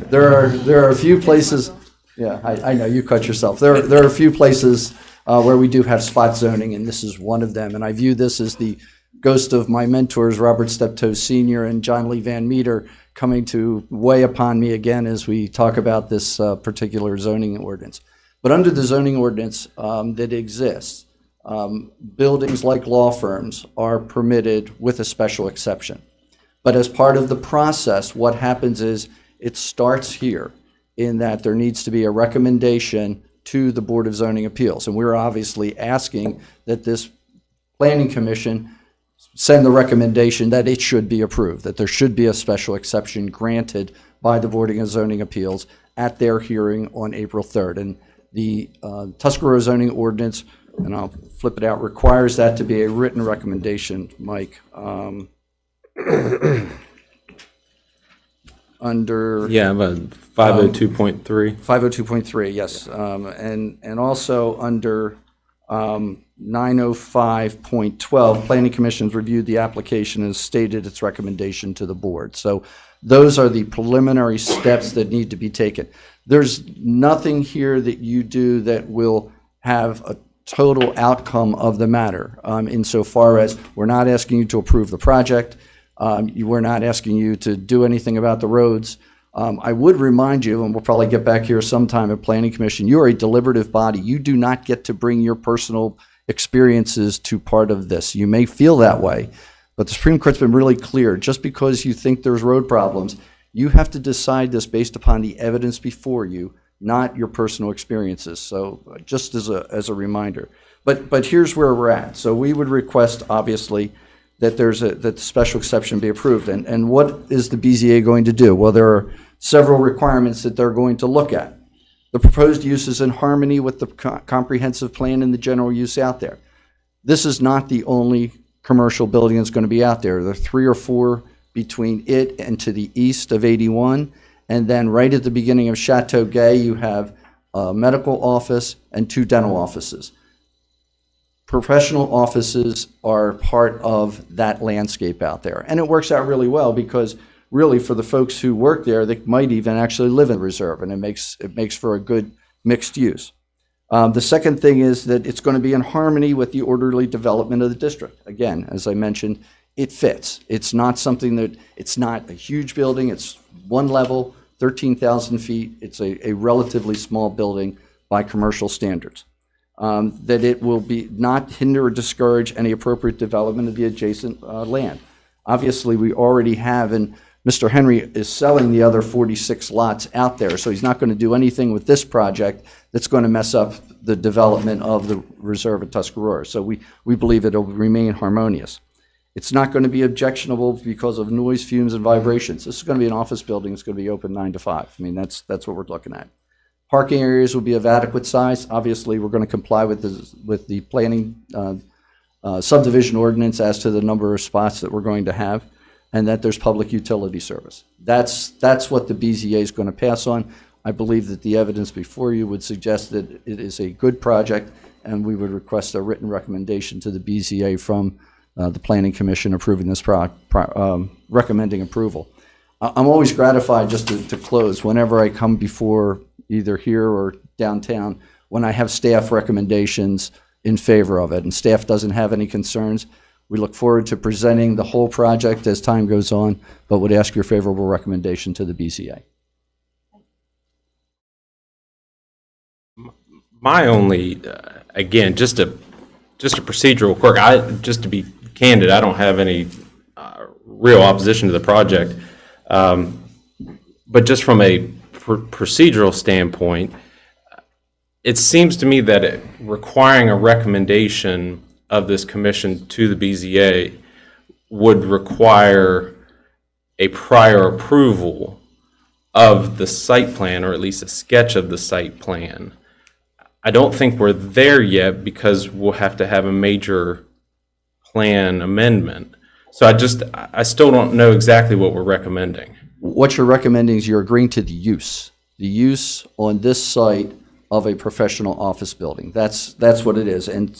There are a few places, yeah, I know, you cut yourself. There are a few places where we do have spot zoning, and this is one of them. And I view this as the ghost of my mentors, Robert Steptoe Sr. and John Lee Van Meter, coming to weigh upon me again as we talk about this particular zoning ordinance. But under the zoning ordinance that exists, buildings like law firms are permitted with a special exception. But as part of the process, what happens is it starts here, in that there needs to be a recommendation to the Board of Zoning Appeals. And we're obviously asking that this Planning Commission send the recommendation that it should be approved, that there should be a special exception granted by the Board of Zoning Appeals at their hearing on April 3rd. And the Tuscarora zoning ordinance, and I'll flip it out, requires that to be a written recommendation, Mike. Yeah, but 502.3. 502.3, yes. And also under 905.12, Planning Commission's reviewed the application and stated its recommendation to the board. So those are the preliminary steps that need to be taken. There's nothing here that you do that will have a total outcome of the matter, insofar as we're not asking you to approve the project. We're not asking you to do anything about the roads. I would remind you, and we'll probably get back here sometime at Planning Commission, you are a deliberative body. You do not get to bring your personal experiences to part of this. You may feel that way, but the Supreme Court's been really clear. Just because you think there's road problems, you have to decide this based upon the evidence before you, not your personal experiences. So just as a reminder. But here's where we're at. So we would request, obviously, that that the special exception be approved. And what is the BZA going to do? Well, there are several requirements that they're going to look at. The proposed use is in harmony with the comprehensive plan and the general use out there. This is not the only commercial building that's going to be out there. There are 3 or 4 between it and to the east of 81. And then right at the beginning of Chateau Gay, you have a medical office and 2 dental offices. Professional offices are part of that landscape out there. And it works out really well because really for the folks who work there, they might even actually live in reserve, and it makes for a good mixed use. The second thing is that it's going to be in harmony with the orderly development of the district. Again, as I mentioned, it fits. It's not something that, it's not a huge building. It's 1 level, 13,000 feet. It's a relatively small building by commercial standards. That it will be not hinder or discourage any appropriate development of the adjacent land. Obviously, we already have, and Mr. Henry is selling the other 46 lots out there, so he's not going to do anything with this project that's going to mess up the development of the reserve at Tuscarora. So we believe it'll remain harmonious. It's not going to be objectionable because of noise, fumes, and vibrations. This is going to be an office building. It's going to be open 9 to 5. I mean, that's what we're looking at. Parking areas will be of adequate size. Obviously, we're going to comply with the planning subdivision ordinance as to the number of spots that we're going to have, and that there's public utility service. That's what the BZA is going to pass on. I believe that the evidence before you would suggest that it is a good project, and we would request a written recommendation to the BZA from the Planning Commission approving this recommending approval. I'm always gratified, just to close, whenever I come before either here or downtown, when I have staff recommendations in favor of it, and staff doesn't have any concerns. We look forward to presenting the whole project as time goes on, but would ask your favorable recommendation to the BZA. My only, again, just a procedural quirk. Just to be candid, I don't have any real opposition to the project, but just from a procedural standpoint, it seems to me that requiring a recommendation of this commission to the BZA would require a prior approval of the site plan, or at least a sketch of the site plan. I don't think we're there yet because we'll have to have a major plan amendment. So I still don't know exactly what we're recommending. What you're recommending is you're agreeing to the use on this site of a professional office building. That's what it is. And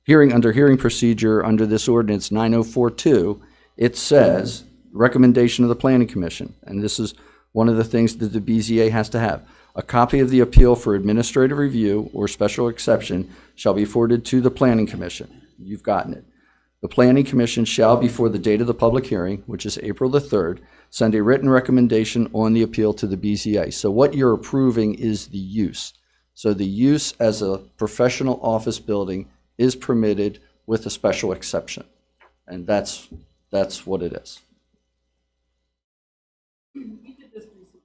under hearing procedure under this ordinance 9042, it says recommendation of the Planning Commission, and this is one of the things that the BZA has to have. A copy of the appeal for administrative review or special exception shall be forwarded to the Planning Commission. You've gotten it. The Planning Commission shall, before the date of the public hearing, which is April the 3rd, send a written recommendation on the appeal to the BZA. So what you're approving is the use. So the use as a professional office building is permitted with a special exception. And that's what it is. We did this recently.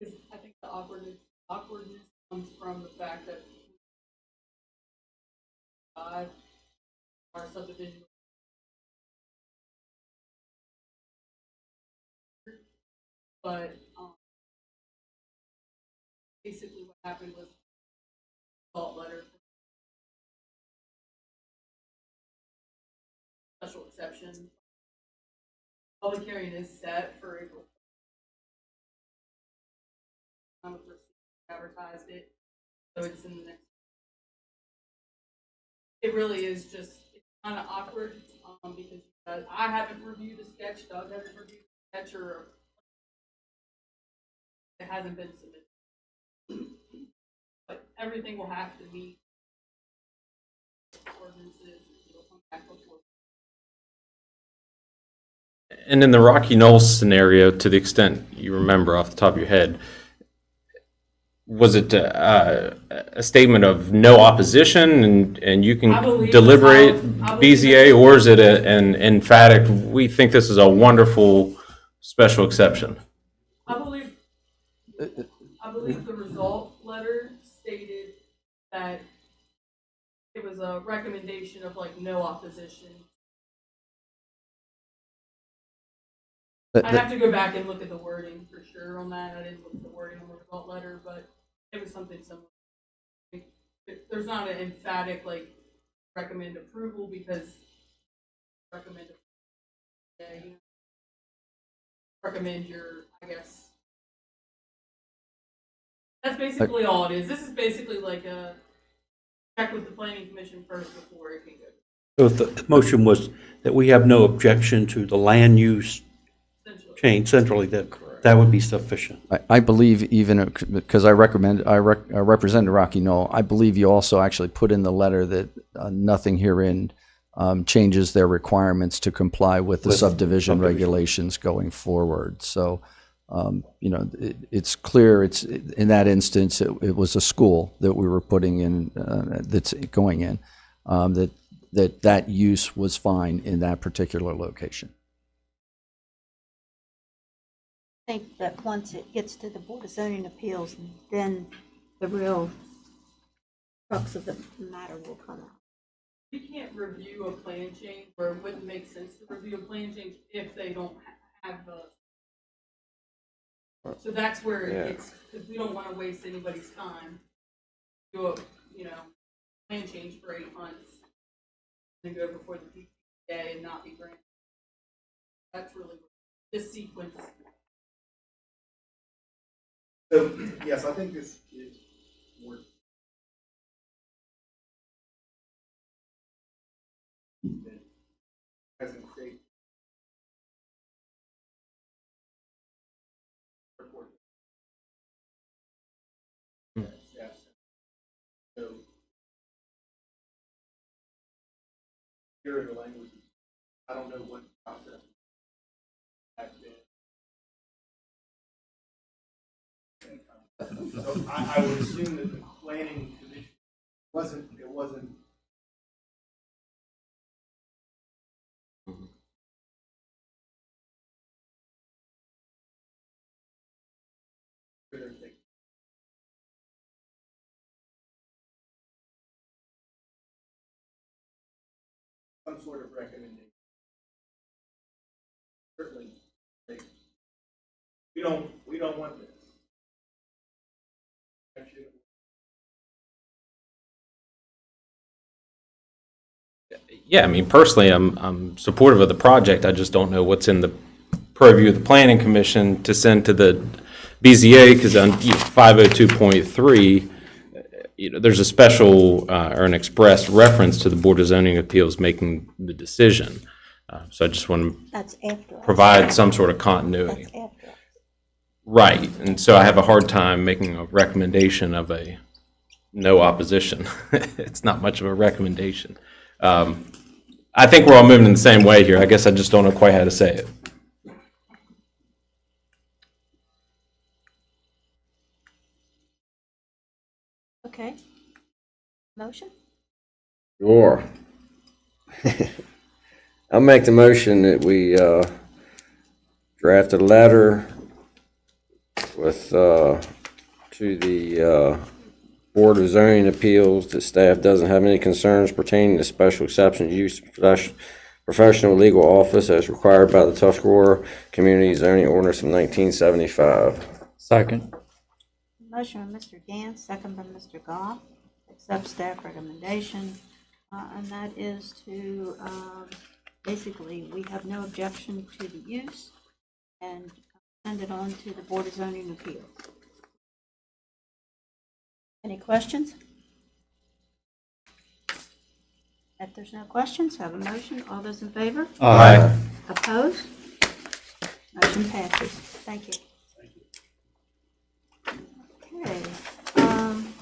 Because I think the awkwardness comes from the fact that our subdivision, but basically what happened was salt letter, special exception, public hearing is set for April. Advertised it, so it's in the next. It really is just, it's kind of awkward, because I haven't reviewed the sketch, Doug hasn't reviewed the sketch, or it hasn't been submitted. But everything will have to meet ordinances, it'll come back before. And in the Rocky Knoll scenario, to the extent you remember off the top of your head, was it a statement of no opposition and you can deliberate BZA, or is it an emphatic, we think this is a wonderful special exception? I believe the result letter stated that it was a recommendation of like no opposition. I'd have to go back and look at the wording for sure on that. I didn't look at the wording on the result letter, but it was something similar. There's not an emphatic like recommend approval, because recommend recommend your, I guess that's basically all it is. This is basically like a check with the planning commission first before it can go. So if the motion was that we have no objection to the land use change centrally, that would be sufficient. I believe even, because I represented Rocky Knoll, I believe you also actually put in the letter that nothing herein changes their requirements to comply with the subdivision regulations going forward. So, it's clear, in that instance, it was a school that we were putting in, that's going in, that use was fine in that particular location. I think that once it gets to the Board of Zoning Appeals, then the real crux of the matter will come out. We can't review a plan change, or it wouldn't make sense to review a plan change if they don't have so that's where it gets, because we don't want to waste anybody's time. Do a, plan change for 8 months, and go before the PTA and not be granted. That's really this sequence. So, yes, I think this is more. Hasn't created. Yes. So, here in the language, I don't know what process has been. So I would assume that the planning commission wasn't. Some sort of recommendation. Certainly, we don't want this. Yeah, I mean, personally, I'm supportive of the project. I just don't know what's in the purview of the planning commission to send to the BZA, because on 502.3, there's a special or an express reference to the Board of Zoning Appeals making the decision. So I just want to provide some sort of continuity. That's after. Right, and so I have a hard time making a recommendation of a no opposition. It's not much of a recommendation. I think we're all moving in the same way here. I guess I just don't know quite how to say it. Okay. Motion? Sure. I'll make the motion that we draft a letter with to the Board of Zoning Appeals that staff doesn't have any concerns pertaining to special exception use of professional legal office as required by the Tuscarora Community Zoning Ordinance of 1975. Second. Motion by Mr. Gantz, second by Mr. Goff. Accept staff recommendation, and that is to basically, we have no objection to the use and send it on to the Board of Zoning Appeals. Any questions? If there's no questions, have a motion. All those in favor? Aye. Opposed? Motion passes. Thank you. Okay.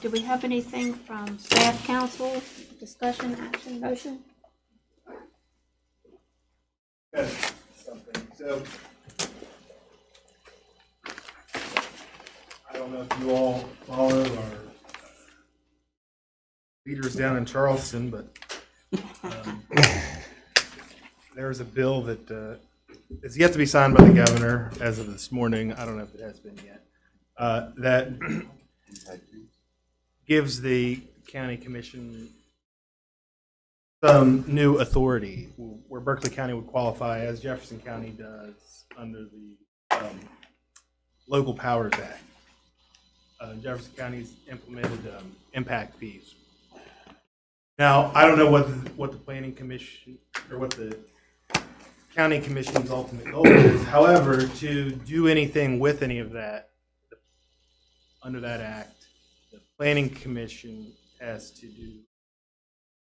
Do we have anything from staff, council, discussion, action, motion? Something. So, I don't know if you all follow our leaders down in Charleston, but there is a bill that is yet to be signed by the governor as of this morning. I don't know if it has been yet. That gives the county commission some new authority where Berkeley County would qualify as Jefferson County does under the Local Powers Act. Jefferson County's implemented impact fees. Now, I don't know what the planning commission or what the county commission's ultimate goal is. However, to do anything with any of that under that act, the planning commission has to do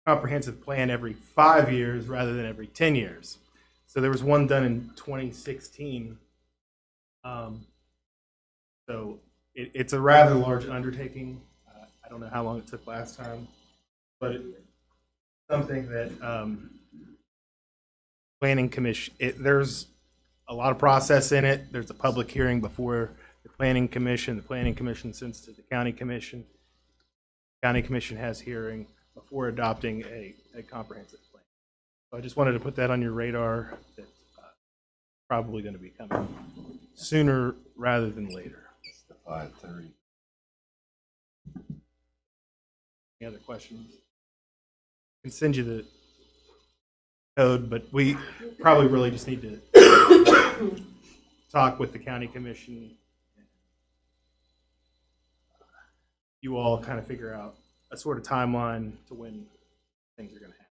a comprehensive plan every 5 years rather than every 10 years. So there was one done in 2016. So it's a rather large undertaking. I don't know how long it took last time, but it's something that planning commission, there's a lot of process in it. There's a public hearing before the planning commission. The planning commission sends to the county commission. County commission has hearing before adopting a comprehensive plan. So I just wanted to put that on your radar. That's probably going to be coming sooner rather than later. It's the 5:30. Any other questions? I can send you the code, but we probably really just need to talk with the county commission. You all kind of figure out a sort of timeline to when things are going to happen.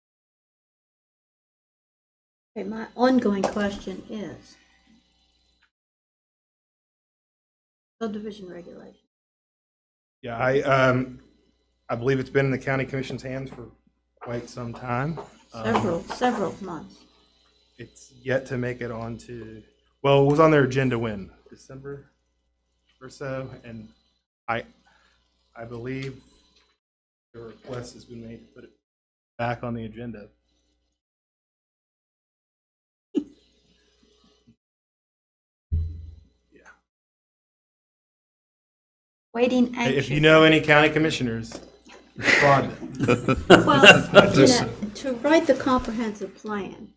Okay, my ongoing question is subdivision regulation. Yeah, I believe it's been in the county commission's hands for quite some time. Several months. It's yet to make it onto, well, it was on their agenda when? December or so, and I believe the request has been made to put it back on the agenda. Waiting anxiously. If you know any county commissioners, fraud them. Well, to write the comprehensive plan,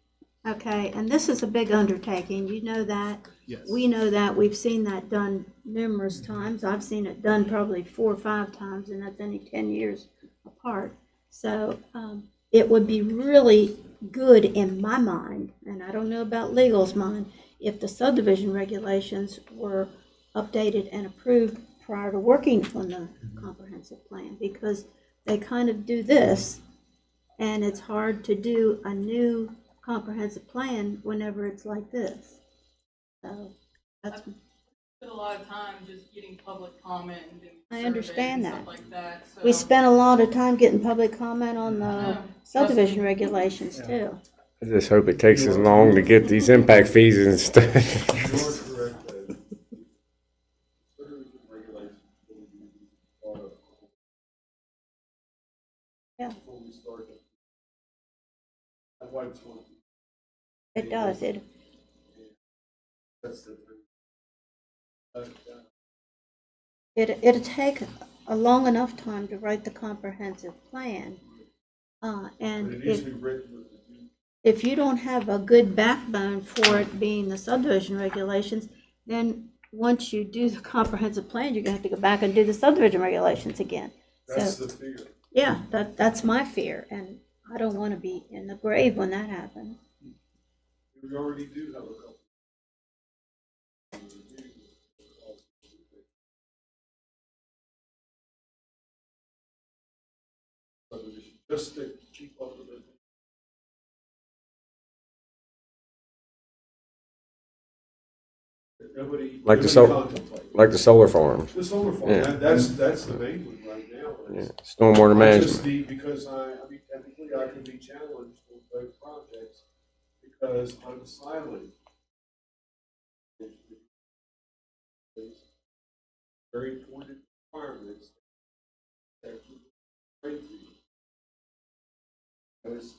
okay, and this is a big undertaking, you know that. Yes. We know that, we've seen that done numerous times. I've seen it done probably 4 or 5 times, and that's only 10 years apart. So it would be really good in my mind, and I don't know about legal's mind, if the subdivision regulations were updated and approved prior to working on the comprehensive plan, because they kind of do this, and it's hard to do a new comprehensive plan whenever it's like this. So that's. Spent a lot of time just getting public comment and doing I surveys understand and that. stuff like that. So We spent a lot of time getting public comment on the subdivision regulations too. I just hope it takes as long to get these impact fees and stuff. Yeah, Before we start it. it does. It'll take a long enough time to write the comprehensive plan. And if you don't have a good backbone for it being the subdivision regulations, then once you do the comprehensive plan, you're gonna have to go back and do the subdivision regulations again. That's So, the fear. yeah, that's my fear, and I don't want to be in the grave when that happens. We already do have a couple. Just to keep up with it. Nobody, Like the nobody sol, contemplates. like the solar farms. The solar farm, Yeah. that's the main one right now. Yeah. Stormwater I just management. need, because I mean, technically I can be challenged on both projects because I'm silent. Very important requirements. That crazy. Because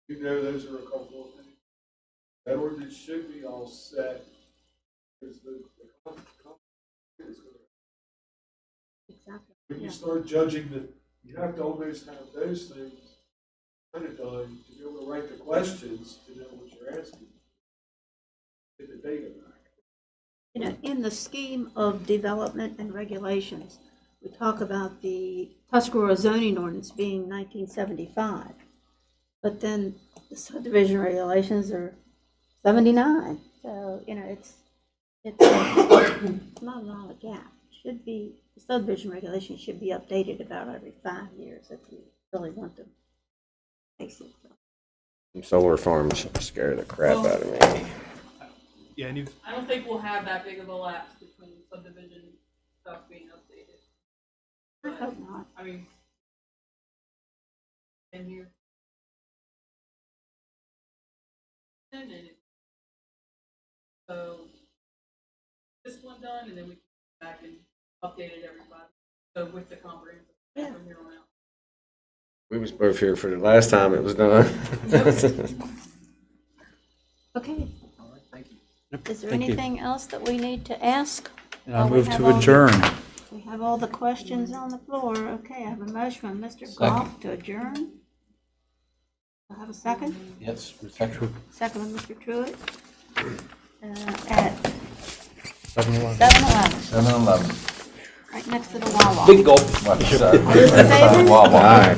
you know those are a couple of things. That ordinance should be all set. Because the is gonna. Exactly. When you start judging that, you have to almost have those things kind of done to be able to write the questions to know what you're asking. Get the data back. You know, in the scheme of development and regulations, we talk about the Tuscarora zoning ordinance being 1975, but then the subdivision regulations are 79. So, you know, it's not a lot of gap. Should be, the subdivision regulations should be updated about every 5 years if you really want to fix it. Solar farms scare the crap out of me. Yeah, and I don't think we'll have that big of a lapse between subdivision stuff being updated. I hope not. I mean, and here. And it, so this one done, and then we can go back and update it every 5 years. So with the comprehensive plan from here on out. We was both here for the last time it was done. Okay. All right, thank you. Is there Thank you. anything else that we need to ask? And I While we move have to all the- adjourn. We have all the questions on the floor. Okay, I have a motion from Mr. Goff to adjourn. I have a second? Yes. Second from Mr. Truitt. At 7-Eleven. 7-Eleven, 7-Eleven. right next to the Wawa. Big gulp. What, sorry. All those in favor? Wawa. All right.